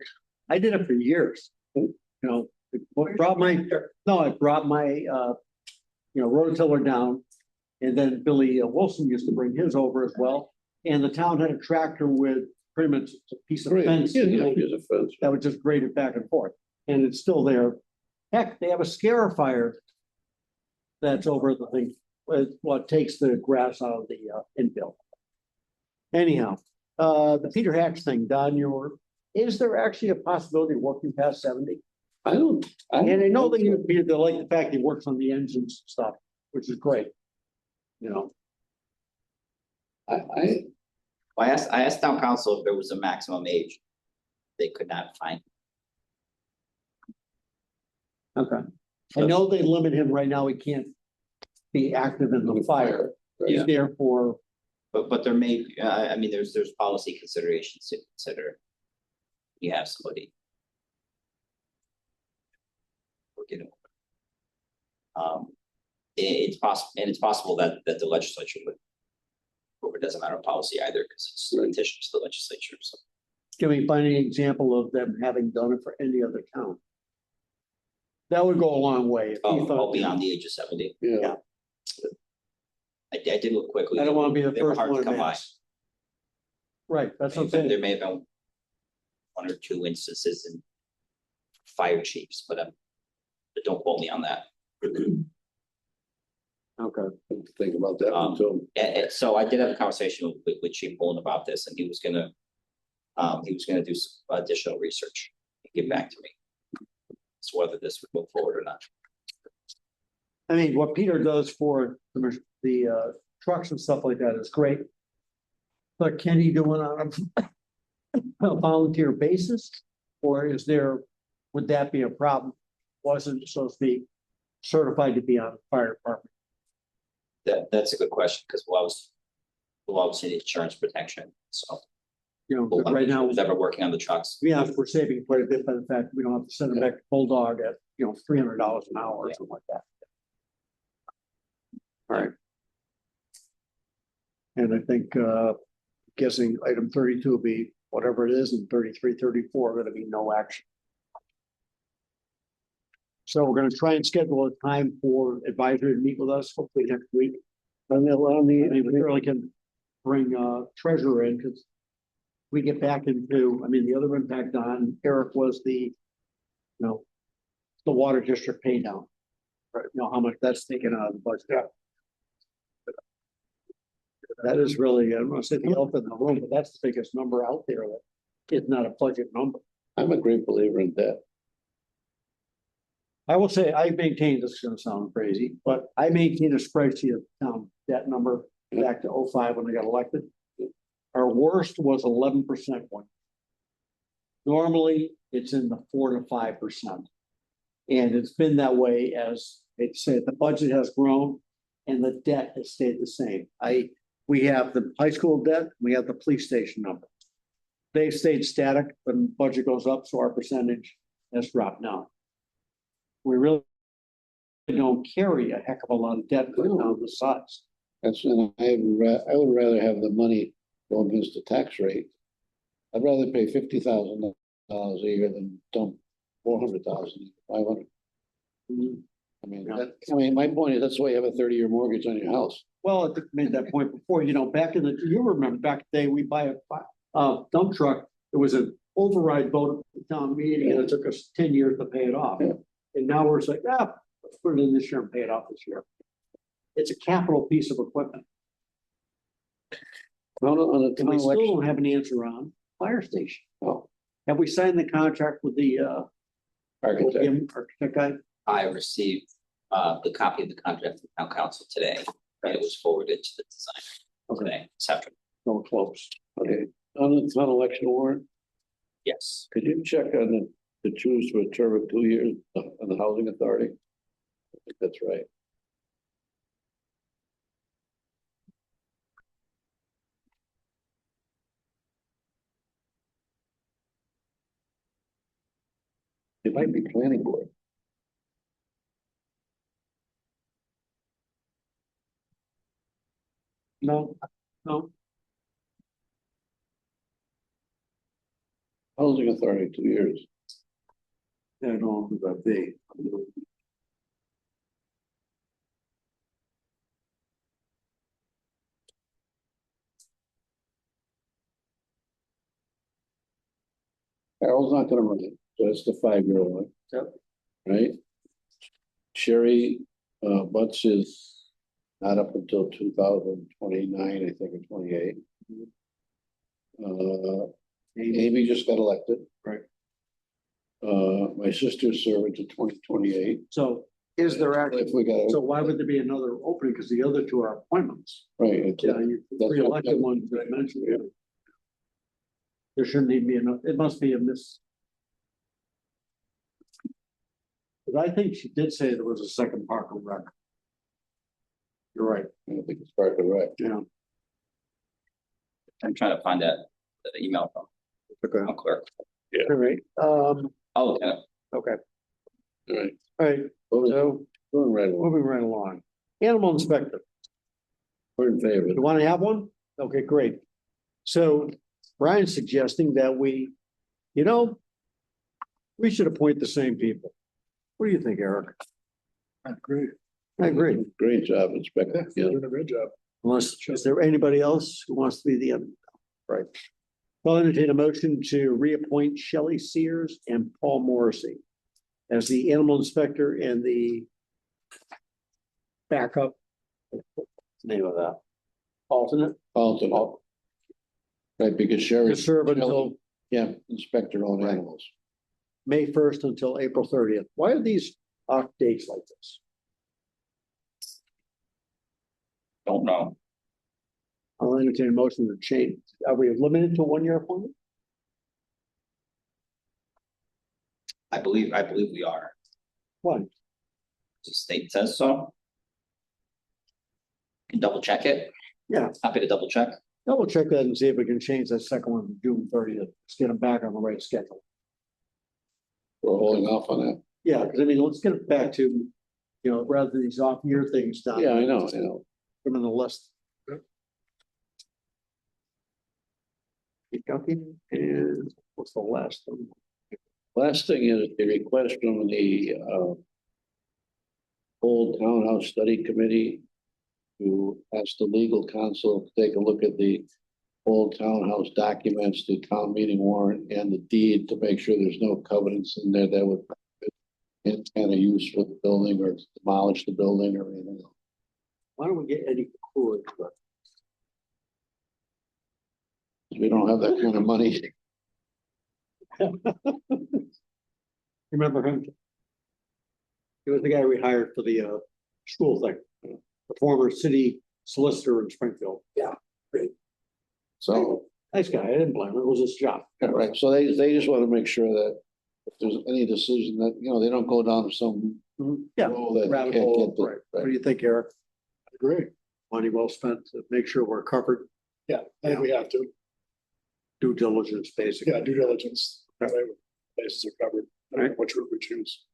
I did it for years. You know, it brought my, no, it brought my, rototiller down. And then Billy Wilson used to bring his over as well. And the town had a tractor with pretty much a piece of Great. fence. Yeah, here's a fence. That would just grade it back and forth. And it's still there. Heck, they have a scarifier that's over the thing, what takes the grass out of the infield. Anyhow, the Peter Hatch thing, Don, is there actually a possibility of working past 70? I don't. And I know that they like the fact he works on the engines and stuff, which is great. You know, I I asked town council if there was a maximum age. They could not find. okay. I know they limit him right now. He can't be active in the fire. He's there for, But there may, I mean, there's policy considerations to consider. You have somebody. Working. It's possible, and it's possible that the legislature would. Or it doesn't matter policy either, because it's a petition to the legislature, so. can we find any example of them having done it for any other town? That would go a long way. If he Oh, thought- beyond the age of 70. yeah. I did look quickly. I don't want to be the They were first hard to one to come by. ask. Right, that's what I'm saying. There may have been one or two instances in fire chiefs, but don't quote me on that. Okay. Think about that one too. So I did have a conversation with Chief Bolin about this, and he was gonna do some additional research and get back to me. So whether this would move forward or not. I mean, what Peter does for the trucks and stuff like that is great. But can he do it on a volunteer basis? Or would that be a problem? Wasn't supposed to be certified to be on the fire department. That's a good question, because we'll always need insurance protection, so. You know, right now, Who's ever working on the trucks. to be honest, we're saving quite a bit by the fact we don't have to send them back to Bulldog at, $300 an hour or something like that. All right. And I think, guessing item 32 will be whatever it is, and 33, 34 are gonna be no action. So we're gonna try and schedule a time for advisory to meet with us, hopefully next week. And then we really can bring treasurer in, because we get back into, the other impact on Eric was the water district pay down. Right, how much that's taken out of the budget. That is really, I don't want to say the elephant in the room, but that's the biggest number out there that is not a budget number. I'm a great believer in that. I will say, I maintained, this is gonna sound crazy, but I maintained a spreadsheet of town debt number back to 05 when I got elected. Our worst was 11% one. Normally, it's in the 4 to 5%. And it's been that way as it said, the budget has grown and the debt has stayed the same. We have the high school debt, we have the police station number. They've stayed static, but the budget goes up, so our percentage has dropped down. We really don't carry a heck of a lot of debt for a town this size. That's, and I would rather have the money go against the tax rate. I'd rather pay $50,000 a year than dump 400,000, 500. My point is, that's why you have a 30-year mortgage on your house. Well, I made that point before, back in you remember back in the day, we buy a dump truck, it was an override vote at the town meeting, and it took us 10 years to pay it off. Yeah. And now we're like, let's put it in this year and pay it off this year. It's a capital piece of equipment. On the And we town still election. don't have an answer on fire station. Oh, Have we signed the contract with the architect. architect guy? I received the copy of the contract from town council today, and it was forwarded to the designer today, this afternoon. No, close. Okay, on the town election warrant, Yes. Could you check on the choose for a term of 2 years on the housing authority? I think that's right. It might be planning board. No, no, Housing authority, 2 years. I don't know who that be. Carol's not gonna run it, so that's the 5-year one. Yep. Right? Sherry, Butts is not up until 2029, I think, or 28. Amy just got elected. Right. My sister's serving to 2028. So is there actually, If we got, so why would there be another opening? Because the other two are appointments. right, it's- Yeah, you That's re-elected what- one that I mentioned. Yeah. There shouldn't even be enough, it must be a miss. But I think she did say there was a second park and rec. You're right, I don't think it's part of the right. yeah. I'm trying to find that email from Okay. town clerk. All right, Oh, yeah. okay, All right. all right, so Going right along. moving right along. Animal inspector, We're in favor. you want to have one? Okay, great. So Brian's suggesting that we, we should appoint the same people. What do you think, Eric? I agree. I agree. Great job, Inspector. You're Yeah. doing a great job. Unless, is there anybody else who wants to be the, right? I'll entertain a motion to reappoint Shelley Sears and Paul Morrissey as the animal inspector and the backup. What's the name of that? Alternate, Alternate. Right, because Sherry. to serve until Yeah, inspector on Right. animals. May 1st until April 30th. Why are these off dates like this? Don't know. I'll entertain a motion to change. Are we limited to 1-year appointment? I believe we are. One. The state says so. Can double check it. Yeah. Happy to double check. Double check that and see if we can change that second one to June 30th. Let's get them back on the right schedule. We're holding off on that. Yeah, because I mean, let's get it back to, rather than these off-year things done. Yeah, I know. Put them in the list. Okay, and what's the last one? Last thing is a request from the Old Townhouse Study Committee to ask the legal counsel to take a look at the old townhouse documents, the town meeting warrant and the deed to make sure there's no covenants in there that would any kind of use for the building or demolish the building or anything else. Why don't we get Eddie Coolidge? We don't have that kind of money. Remember him? He was the guy we hired for the school thing, the former city solicitor in Springfield. Yeah, great. So, Nice guy. I didn't blame him. It was his job. yeah, right, so they just want to make sure that if there's any decision that, they don't go down to some Yeah. road that Rabbit can't hole, get to. right. What do you think, Eric? Great. Money well spent to make sure we're covered, Yeah, I think we have to. due diligence, basically. Yeah, due diligence. That way bases are covered. Right. Which route we choose.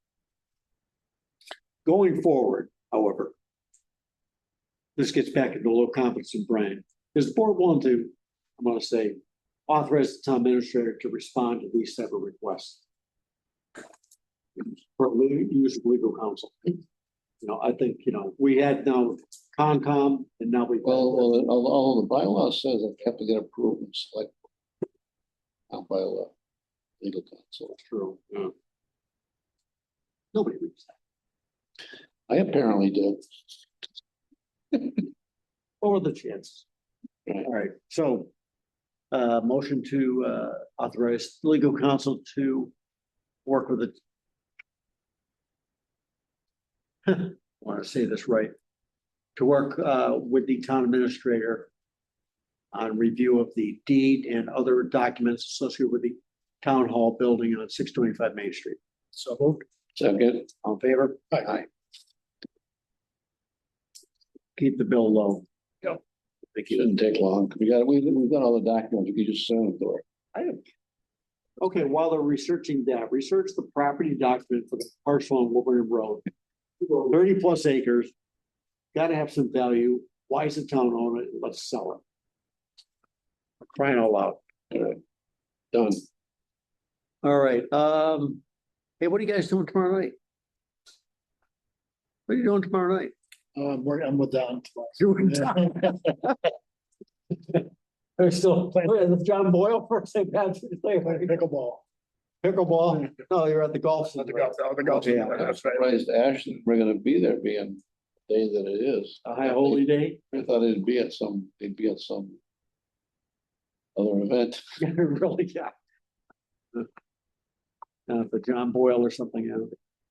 Going forward, however, this gets back into low confidence in Brian. Is the board willing to, I'm gonna say, authorize the town administrator to respond to these type of requests? For use of legal counsel. I think, we had now Concom and now we've. Well, although the bylaw says that you have to get approved and select. Not by law, legal counsel. True, yeah. Nobody reads that. I apparently did. What were the chances? Right. All right, so, motion to, authorize legal counsel to work with it. I want to say this right. To work, with the town administrator on review of the deed and other documents associated with the town hall building on 625 Main Street. So moved. Second, All in favor? Aye. Keep the bill low. Yep. Thank you. shouldn't take long. We've got all the documents. You can just send them to her. Okay, while they're researching that, research the property document for the parcel on Wilbraham Road. 30+ acres. Gotta have some value. Why is the town own it? Let's sell it. We're crying out loud. Done. All right, hey, what are you guys doing tomorrow night? What are you doing tomorrow night? I'm with Don. Doing time. They're still playing with John Boyle for St. Patrick's Day. Pickleball. Pickleball? No, you're at the golf. Not the golf, the golf. Yeah. I'm That's right. surprised Ashton, we're gonna be there being the day that it is. A high holy day. I thought they'd be at some other event. Really, yeah. For John Boyle or something,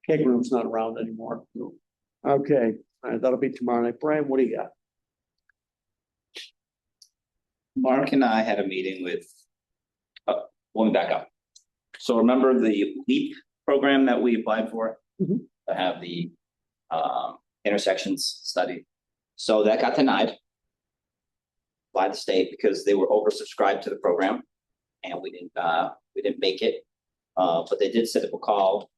Keg room's not around anymore. Okay, all right, that'll be tomorrow night. Brian, what do you got? Mark and I had a meeting with, let me back up. So remember the LEAP program that we applied for? Mhm. To have the intersections study. So that got denied by the state because they were oversubscribed to the program. And we didn't make it. But they did set up a call.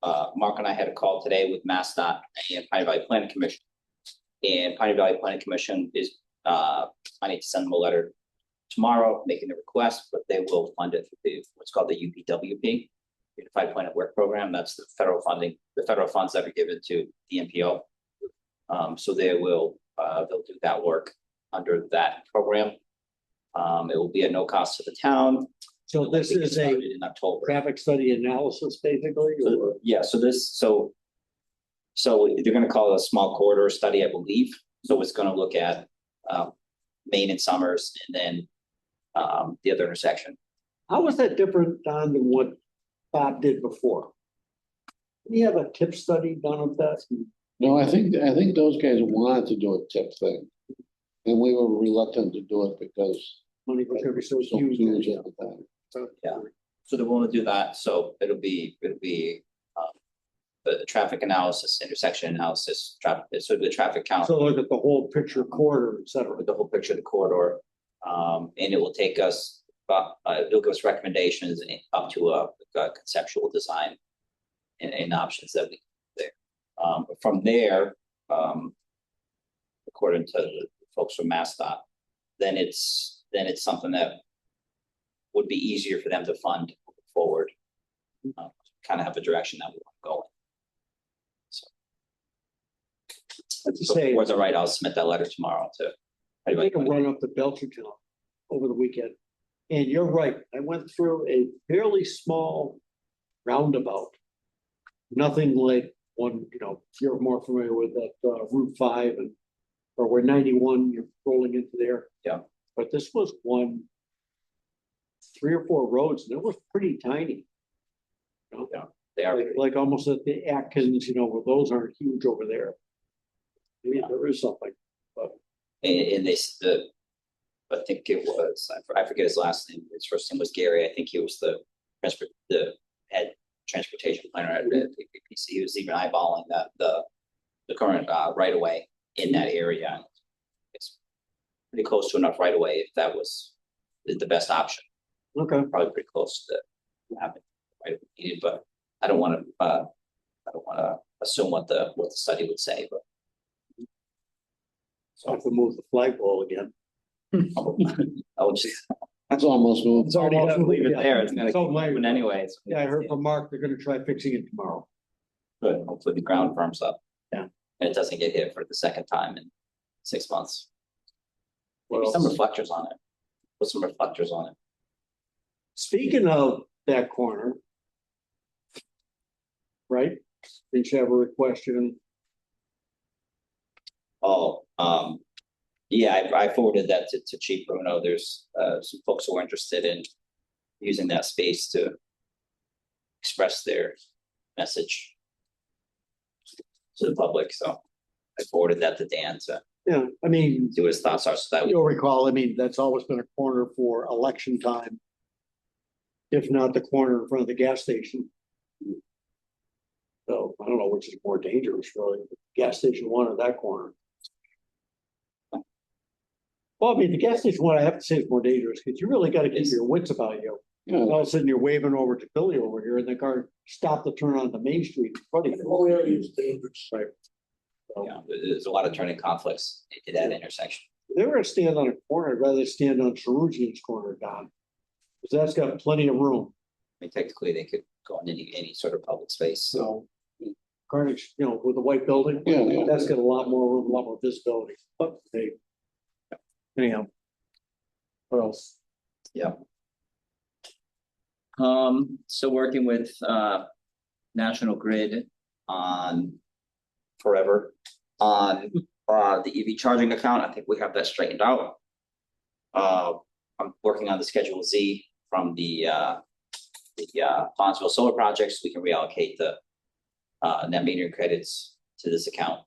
Mark and I had a call today with MassDOT and Pioneer Valley Planning Commission. And Pioneer Valley Planning Commission is, I need to send them a letter tomorrow making the request, but they will fund it through what's called the UPWP, Unified Plan of Work Program. That's the federal funding, the federal funds that are given to the NPO. So they will, they'll do that work under that program. It will be at no cost to the town. So this It is started a in October. traffic study analysis, basically? Or- Yeah, so they're gonna call it a small corridor study, I believe. So it's gonna look at Main and Summers and then the other intersection. How was that different, Don, than what Bob did before? Did you have a tip study done of that? No, I think those guys wanted to do a tip thing. And we were reluctant to do it because Money was gonna be so so huge. huge at the time. Yeah. So they want to do that. So it'll be the traffic analysis, intersection analysis, traffic, so the traffic count. So look at the whole picture corridor, et cetera. With the whole picture of the corridor. And it will take us, it'll give us recommendations up to a conceptual design and options that we there. From there, according to the folks from MassDOT, then it's something that would be easier for them to fund forward. Kind of have a direction that we want to go in. Let's So say, towards the right, I'll submit that letter tomorrow to. I make a run up to Belchertown over the weekend. And you're right, I went through a fairly small roundabout. Nothing like one, you're more familiar with that Route 5 and or where 91, you're rolling into there. Yeah. But this was 3 or 4 roads, and it was pretty tiny. Yeah, they are. Like almost at the Atkins, where those aren't huge over there. Maybe there is something. And I think it was, I forget his last name, his first name was Gary, I think he was the head transportation planner at the PPC. He was even eyeballing the current right of way in that area. It's pretty close to enough right of way if that was the best option, Okay. probably pretty close to having right of way needed, but I don't wanna assume what the study would say, but. So I have to move the flagpole again. I would just. It's almost moved. It's already Almost leave it yeah. there, it's gonna So keep my- moving anyway. so- Yeah, I heard from Mark, they're gonna try fixing it tomorrow. Good, hopefully the ground firms up. Yeah. And it doesn't get hit for the second time in 6 months. Maybe Well, some reflectors on it. Put some reflectors on it. speaking of that corner. Right? Each have a question. Oh, yeah, I forwarded that to Chief Bruno. There's some folks who are interested in using that space to express their message to the public, so I forwarded that to Dan to Yeah, I mean, see what his thoughts are, so that we you'll recall, that's always been a corner for election time. if not the corner in front of the gas station. So I don't know which is more dangerous, really, gas station one or that corner. Well, I mean, the gas station one, I have to say is more dangerous because you really got to keep your wits about you. Yeah, All of a sudden you're waving over to Billy over here and the car stopped to turn on the main street in front of you. whole area is dangerous. Right. Yeah, there's a lot of turning conflicts in that intersection. If they were to stand on a corner, I'd rather stand on Cherugian's corner, Don. Because that's got plenty of room. I mean, technically, they could go in any sort of public space. So Carnage, with the white building, Yeah. that's got a lot more room, a lot more visibility. But they, anyhow. What else? Still working with National Grid on forever on the EV charging account. I think we have that straightened out. I'm working on the Schedule Z from the Bonsville solar projects. We can reallocate the net metering credits to this account.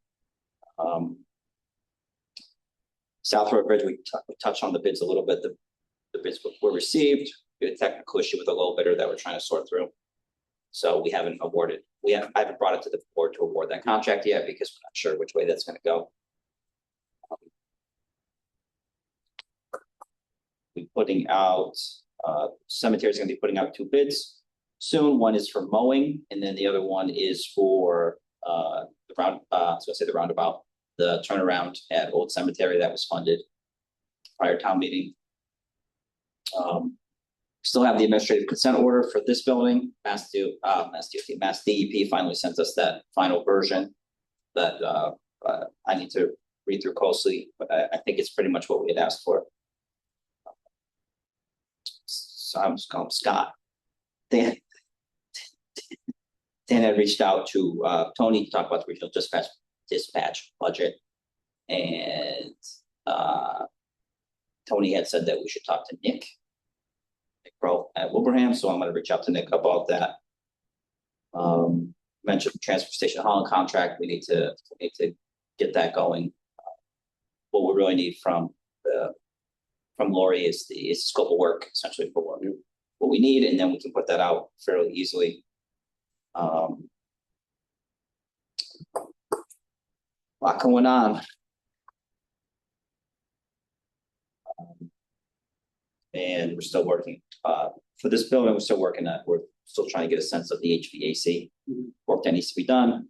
South Road Bridge, we touched on the bids a little bit. The bids were received. We had a technical issue with a low bidder that we're trying to sort through. So we haven't awarded, I haven't brought it to the board to award that contract yet because we're not sure which way that's gonna go. We're putting out, cemetery is gonna be putting out 2 bids soon. One is for mowing, and then the other one is for the roundabout, the turnaround at Old Cemetery that was funded prior town meeting. Still have the administrative consent order for this building. Mass DEP finally sent us that final version that I need to read through closely, but I think it's pretty much what we had asked for. So I'm just calling him Scott. Dan had reached out to Tony to talk about the regional dispatch budget, and Tony had said that we should talk to Nick Pro at Wilbraham, so I'm going to reach out to Nick about that. Mentioned the transfer station hauling contract. We need to get that going. What we really need from Lori is the scope of work, essentially, for what we need, and then we can put that out fairly easily. A lot going on. And we're still working, for this building, we're still trying to get a sense of the HVAC work that needs to be done.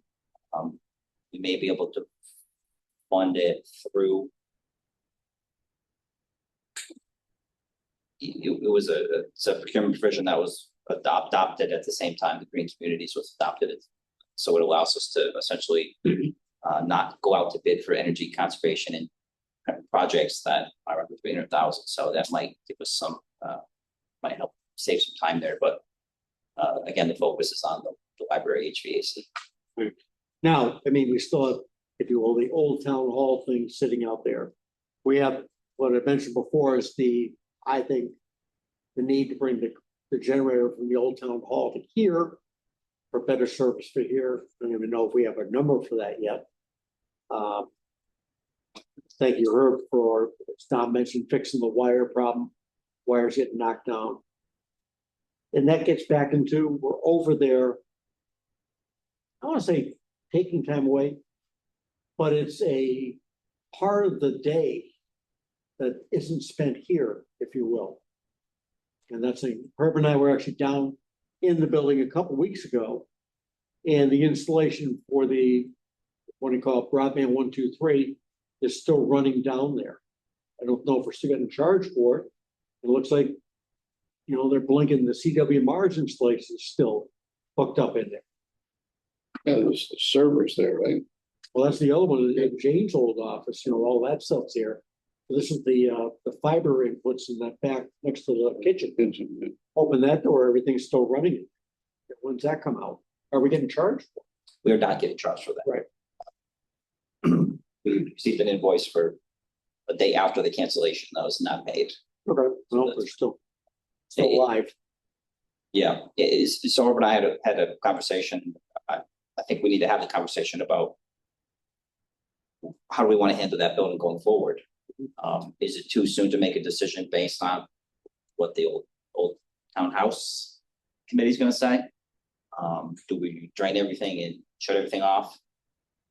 We may be able to fund it through. It was a procurement provision that was adopted at the same time the Green Communities was adopted. So it allows us to essentially not go out to bid for energy conservation and projects that are under 300,000. So that might give us some, might help save some time there. But again, the focus is on the library HVAC. Now, I mean, we still have, if you will, the old town hall thing sitting out there. We have, what I mentioned before is I think, the need to bring the generator from the old town hall to here for better service for here. I don't even know if we have a number for that yet. Thank you, Herb, for, as Tom mentioned, fixing the wire problem. Wires getting knocked down. And that gets back into, we're over there. I want to say taking time away, but it's a part of the day that isn't spent here, if you will. And that's a, Herb and I were actually down in the building a couple weeks ago. And the installation for the, what do you call it, broadband 123 is still running down there. I don't know if we're still getting charged for it. It looks like, they're blinking. The CW Mars installation is still hooked up in there. Yeah, there's the servers there, right? Well, that's the other one, Jane's old office, all that stuff's there. This is the fiber inputs in that back next to the kitchen. Open that door, everything's still running. When's that come out? Are we getting charged for it? We are not getting charged for that. Right. We received an invoice for a day after the cancellation that was not paid. Okay, well, they're still live. Yeah, it is. So Herb and I had a conversation. I think we need to have the conversation about how do we want to handle that building going forward. Is it too soon to make a decision based on what the old townhouse committee's gonna say. Do we drain everything and shut everything off?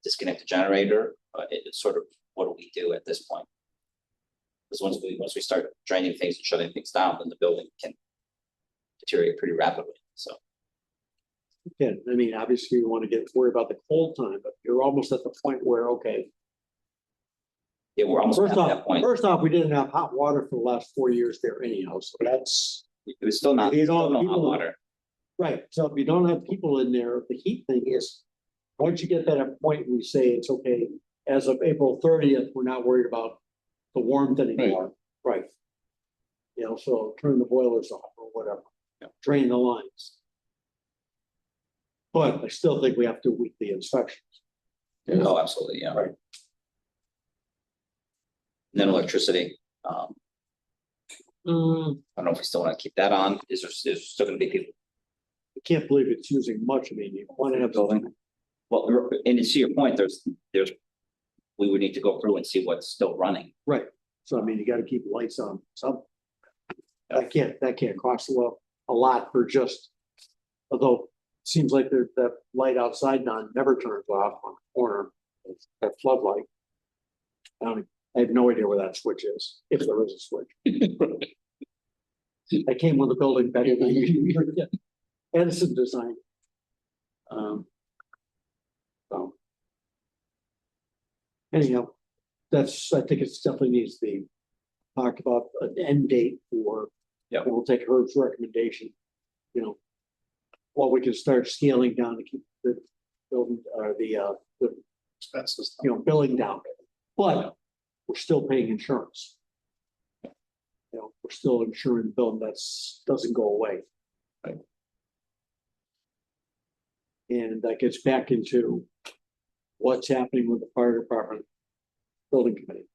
Disconnect the generator? It's sort of, what do we do at this point? Because once we start draining things and shutting things down, then the building can deteriorate pretty rapidly, so. Yeah, I mean, obviously you want to worry about the cold time, but you're almost at the point where, okay. Yeah, we're almost at First off, that point. we didn't have hot water for the last 4 years there anyhow, so that's. It was still not, You still don't no have hot people- water. Right, so if you don't have people in there, the heat thing is, once you get that at point, we say it's okay, as of April 30th, we're not worried about the warmth anymore, right? You know, so turn the boilers off or whatever, drain the lines. But I still think we have to weekly inspections. Oh, absolutely, yeah. Right. And then electricity, I don't know if we still want to keep that on, there's still gonna be people I can't believe it's using much, I mean, you want to have building. Well, and to your point, we would need to go through and see what's still running. right, so I mean, you gotta keep the lights on, so. That can't cost a lot for just, although it seems like that light outside now never turns off on the corner, it's that floodlight. I have no idea where that switch is, if there is a switch. I came with the building back in the Edison design. So. Anyhow, I think it definitely needs to be talked about an end date for. Yeah. We'll take Herb's recommendation, you know. What we can start scaling down to keep the building, the Expenses. billing down, but we're still paying insurance. You know, we're still insuring the building doesn't go away. Right. And that gets back into what's happening with the fire department building committee.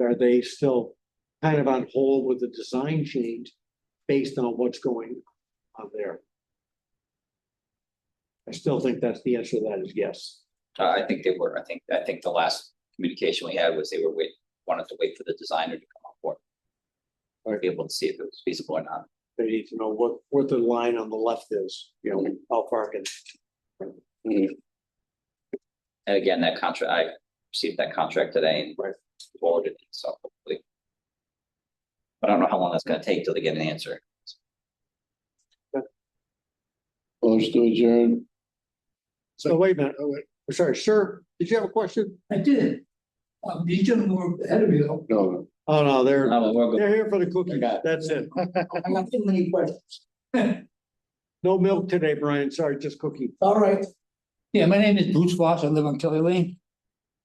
Are they still kind of on hold with the design change based on what's going on there? I still think that's the answer to that is yes. I think they were, I think the last communication we had was they wanted to wait for the designer to come on board. Or be able to see if it was feasible or not. They need to know what the line on the left is, you know, how far can. And again, that contract, I received that contract today and forwarded it, so hopefully. But I don't know how long that's gonna take till they get an answer. Motion to adjourn. So wait a minute, sorry, sir, did you have a question? I did. These gentlemen were ahead of me though. No, Oh, no, they're We're good. here for the cookies, Okay. that's it. I got too many questions. No milk today, Brian, sorry, just cookie. All right. Yeah, my name is Bruce Foss. I live on Kelly Lane.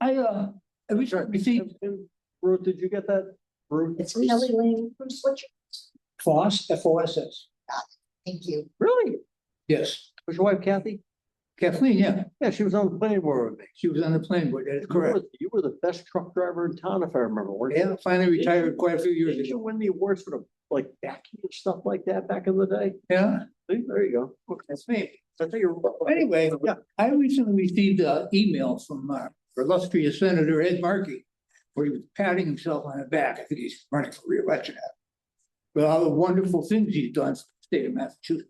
I received Ruth, did you get that? Ruth? It's Kelly Lane, Bruce, what's your, Foss, F-O-S-S. thank you. Really? Yes, Was your wife Kathy? Kathleen, yeah, Yeah, she was on the planning board with me. she was on the planning board. That is correct. You were the best truck driver in town, if I remember. weren't you? Yeah, finally retired quite a few years Did you ago. win the awards for the, like, backing and stuff like that back in the day? Yeah, See, there you go. Okay. that's me. I think you're. Anyway, Yeah. I recently received an email from our illustrious Senator Ed Markey, where he was patting himself on the back. I think he's running for re-election. But all the wonderful things he's done for the state of Massachusetts.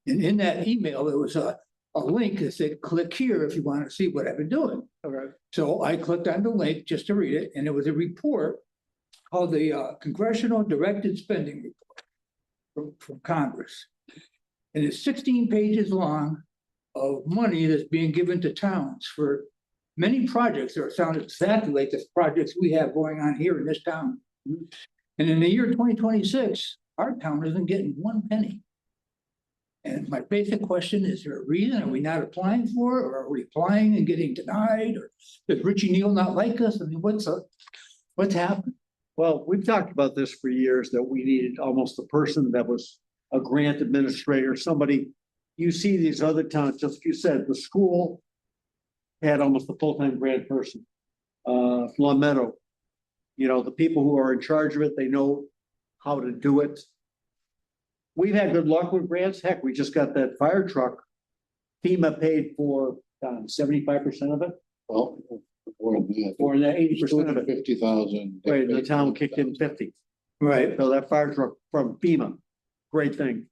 And in that email, there was a link that said, click here if you want to see what I've been doing. Okay. So I clicked on the link just to read it, and it was a report called the Congressional Directed Spending Report from Congress. And it's 16 pages long of money that's being given to towns for many projects that sound exactly like the projects we have going on here in this town. And in the year 2026, our town isn't getting one penny. And my basic question, is there a reason? Are we not applying for it? Or are we applying and getting denied? Or does Richie Neal not like us? I mean, what's happened? Well, we've talked about this for years, that we needed almost a person that was a grant administrator, somebody. You see these other towns, just like you said, the school had almost a full-time grant person. Long Meadow, you know, the people who are in charge of it, they know how to do it. We've had good luck with grants. Heck, we just got that fire truck. FEMA paid for 75% of it, well, more than that. or that 80% of it. 50,000. Right, the town kicked in 50. Right. So that fire truck from FEMA, great thing.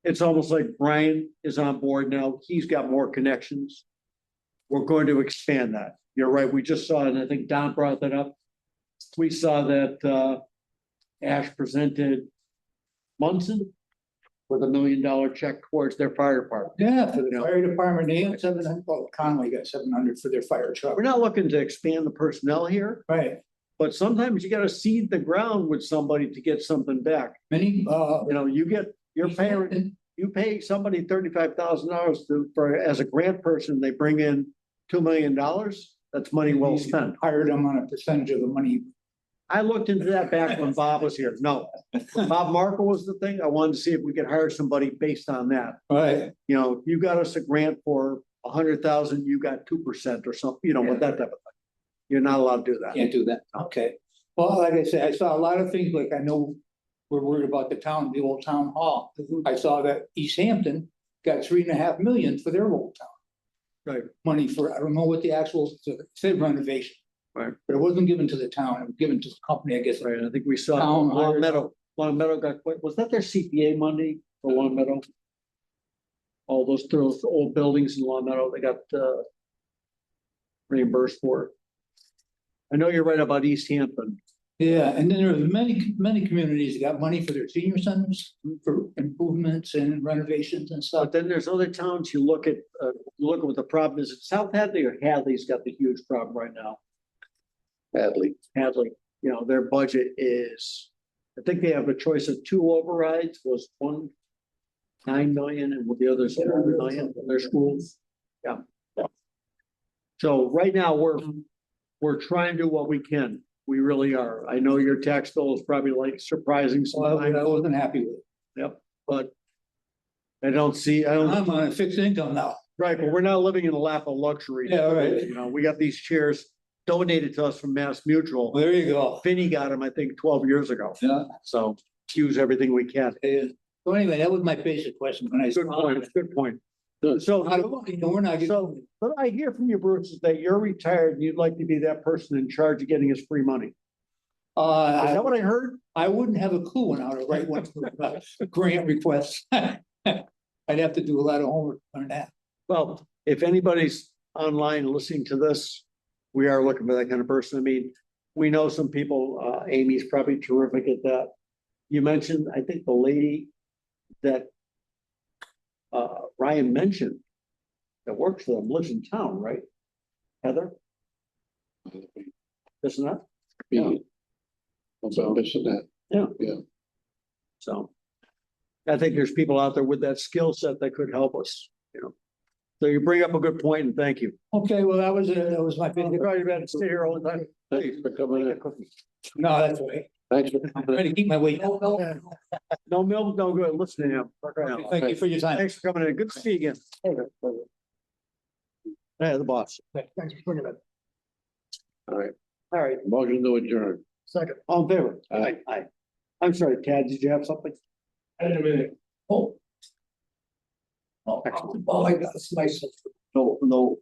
It's almost like Brian is on board now. He's got more connections. We're going to expand that. You're right. We just saw, and I think Don brought that up. We saw that Ash presented Munson with $1 million check towards their fire department. Yeah, for the Yeah. fire department, they got 700, well, Conway got 700 for their fire truck. We're not looking to expand the personnel here, Right, but sometimes you gotta seed the ground with somebody to get something back. many, You know, you're paying, you pay somebody $35,000 for, as a grant person, they bring in $2 million. That's money well spent. hired them on a percentage of the money. I looked into that back when Bob was here. No, when Bob Markle was the thing. I wanted to see if we could hire somebody based on that. Right. You know, you got us a grant for 100,000, you got 2% or something, you know, with that type of thing. You're not allowed to do that. Can't do that. Okay. Well, like I said, I saw a lot of things, like I know we're worried about the town, the old town hall. I saw that East Hampton got 3.5 million for their old town. Right. Money for, I don't know what the actual, said renovation. Right. But it wasn't given to the town, it was given to the company, I guess. Right, I think we saw Town Long hired- Meadow, Long Meadow got, was that their CPA money for Long Meadow? All those old buildings in Long Meadow, they got reimbursed for. I know you're right about East Hampton. Yeah, and then there was many communities that got money for their senior centers, for improvements and renovations and stuff. But then there's other towns, you look at what the problem is. South Hadley or Hadley's got the huge problem right now. Badly. Hadley, you know, their budget is, I think they have a choice of 2 overrides, was one 9 million and with the others 100 million for their schools. Yeah. So right now, we're trying to do what we can. We really are. I know your tax bill is probably like surprising So I sometimes. wasn't happy with it. Yep, but I don't see, I don't, I'm on a fixed income now. right, but we're not living in a lap of luxury. Yeah, right. You know, we got these chairs donated to us from Mass Mutual. Well, there you go. Finney got them, I think, 12 years ago. Yeah. So use everything we can. So anyway, that was my basic question when I Good saw point, it. good point. Good. So, How do, you know, we're not so getting, what I hear from you, Bruce, is that you're retired and you'd like to be that person in charge of getting us free money. Is that what I heard? I wouldn't have a clue on how to write one for grant requests. I'd have to do a lot of homework on that. Well, if anybody's online listening to this, we are looking for that kind of person. I mean, we know some people, Amy's probably terrific at that. You mentioned, I think the lady that Ryan mentioned that works for them lives in town, right? Heather? Isn't that? Yeah. So this and that. So I think there's people out there with that skill set that could help us, you know. So you bring up a good point and thank you. Okay, well, that was my I'm basic. probably about to stay here all the time. Thanks for coming in. No, that's right. Thanks for I'm coming trying to keep my weight. No milk, no good. Listen to him. Thank you for your time. Thanks for coming in. Good to see you again. Hey, the boss. Thanks for bringing it. All right, All right, motion to adjourn. Second. all in favor? Aye. Aye. I'm sorry, Tad, did you have something? I didn't mean it. Oh. All I got is myself. No,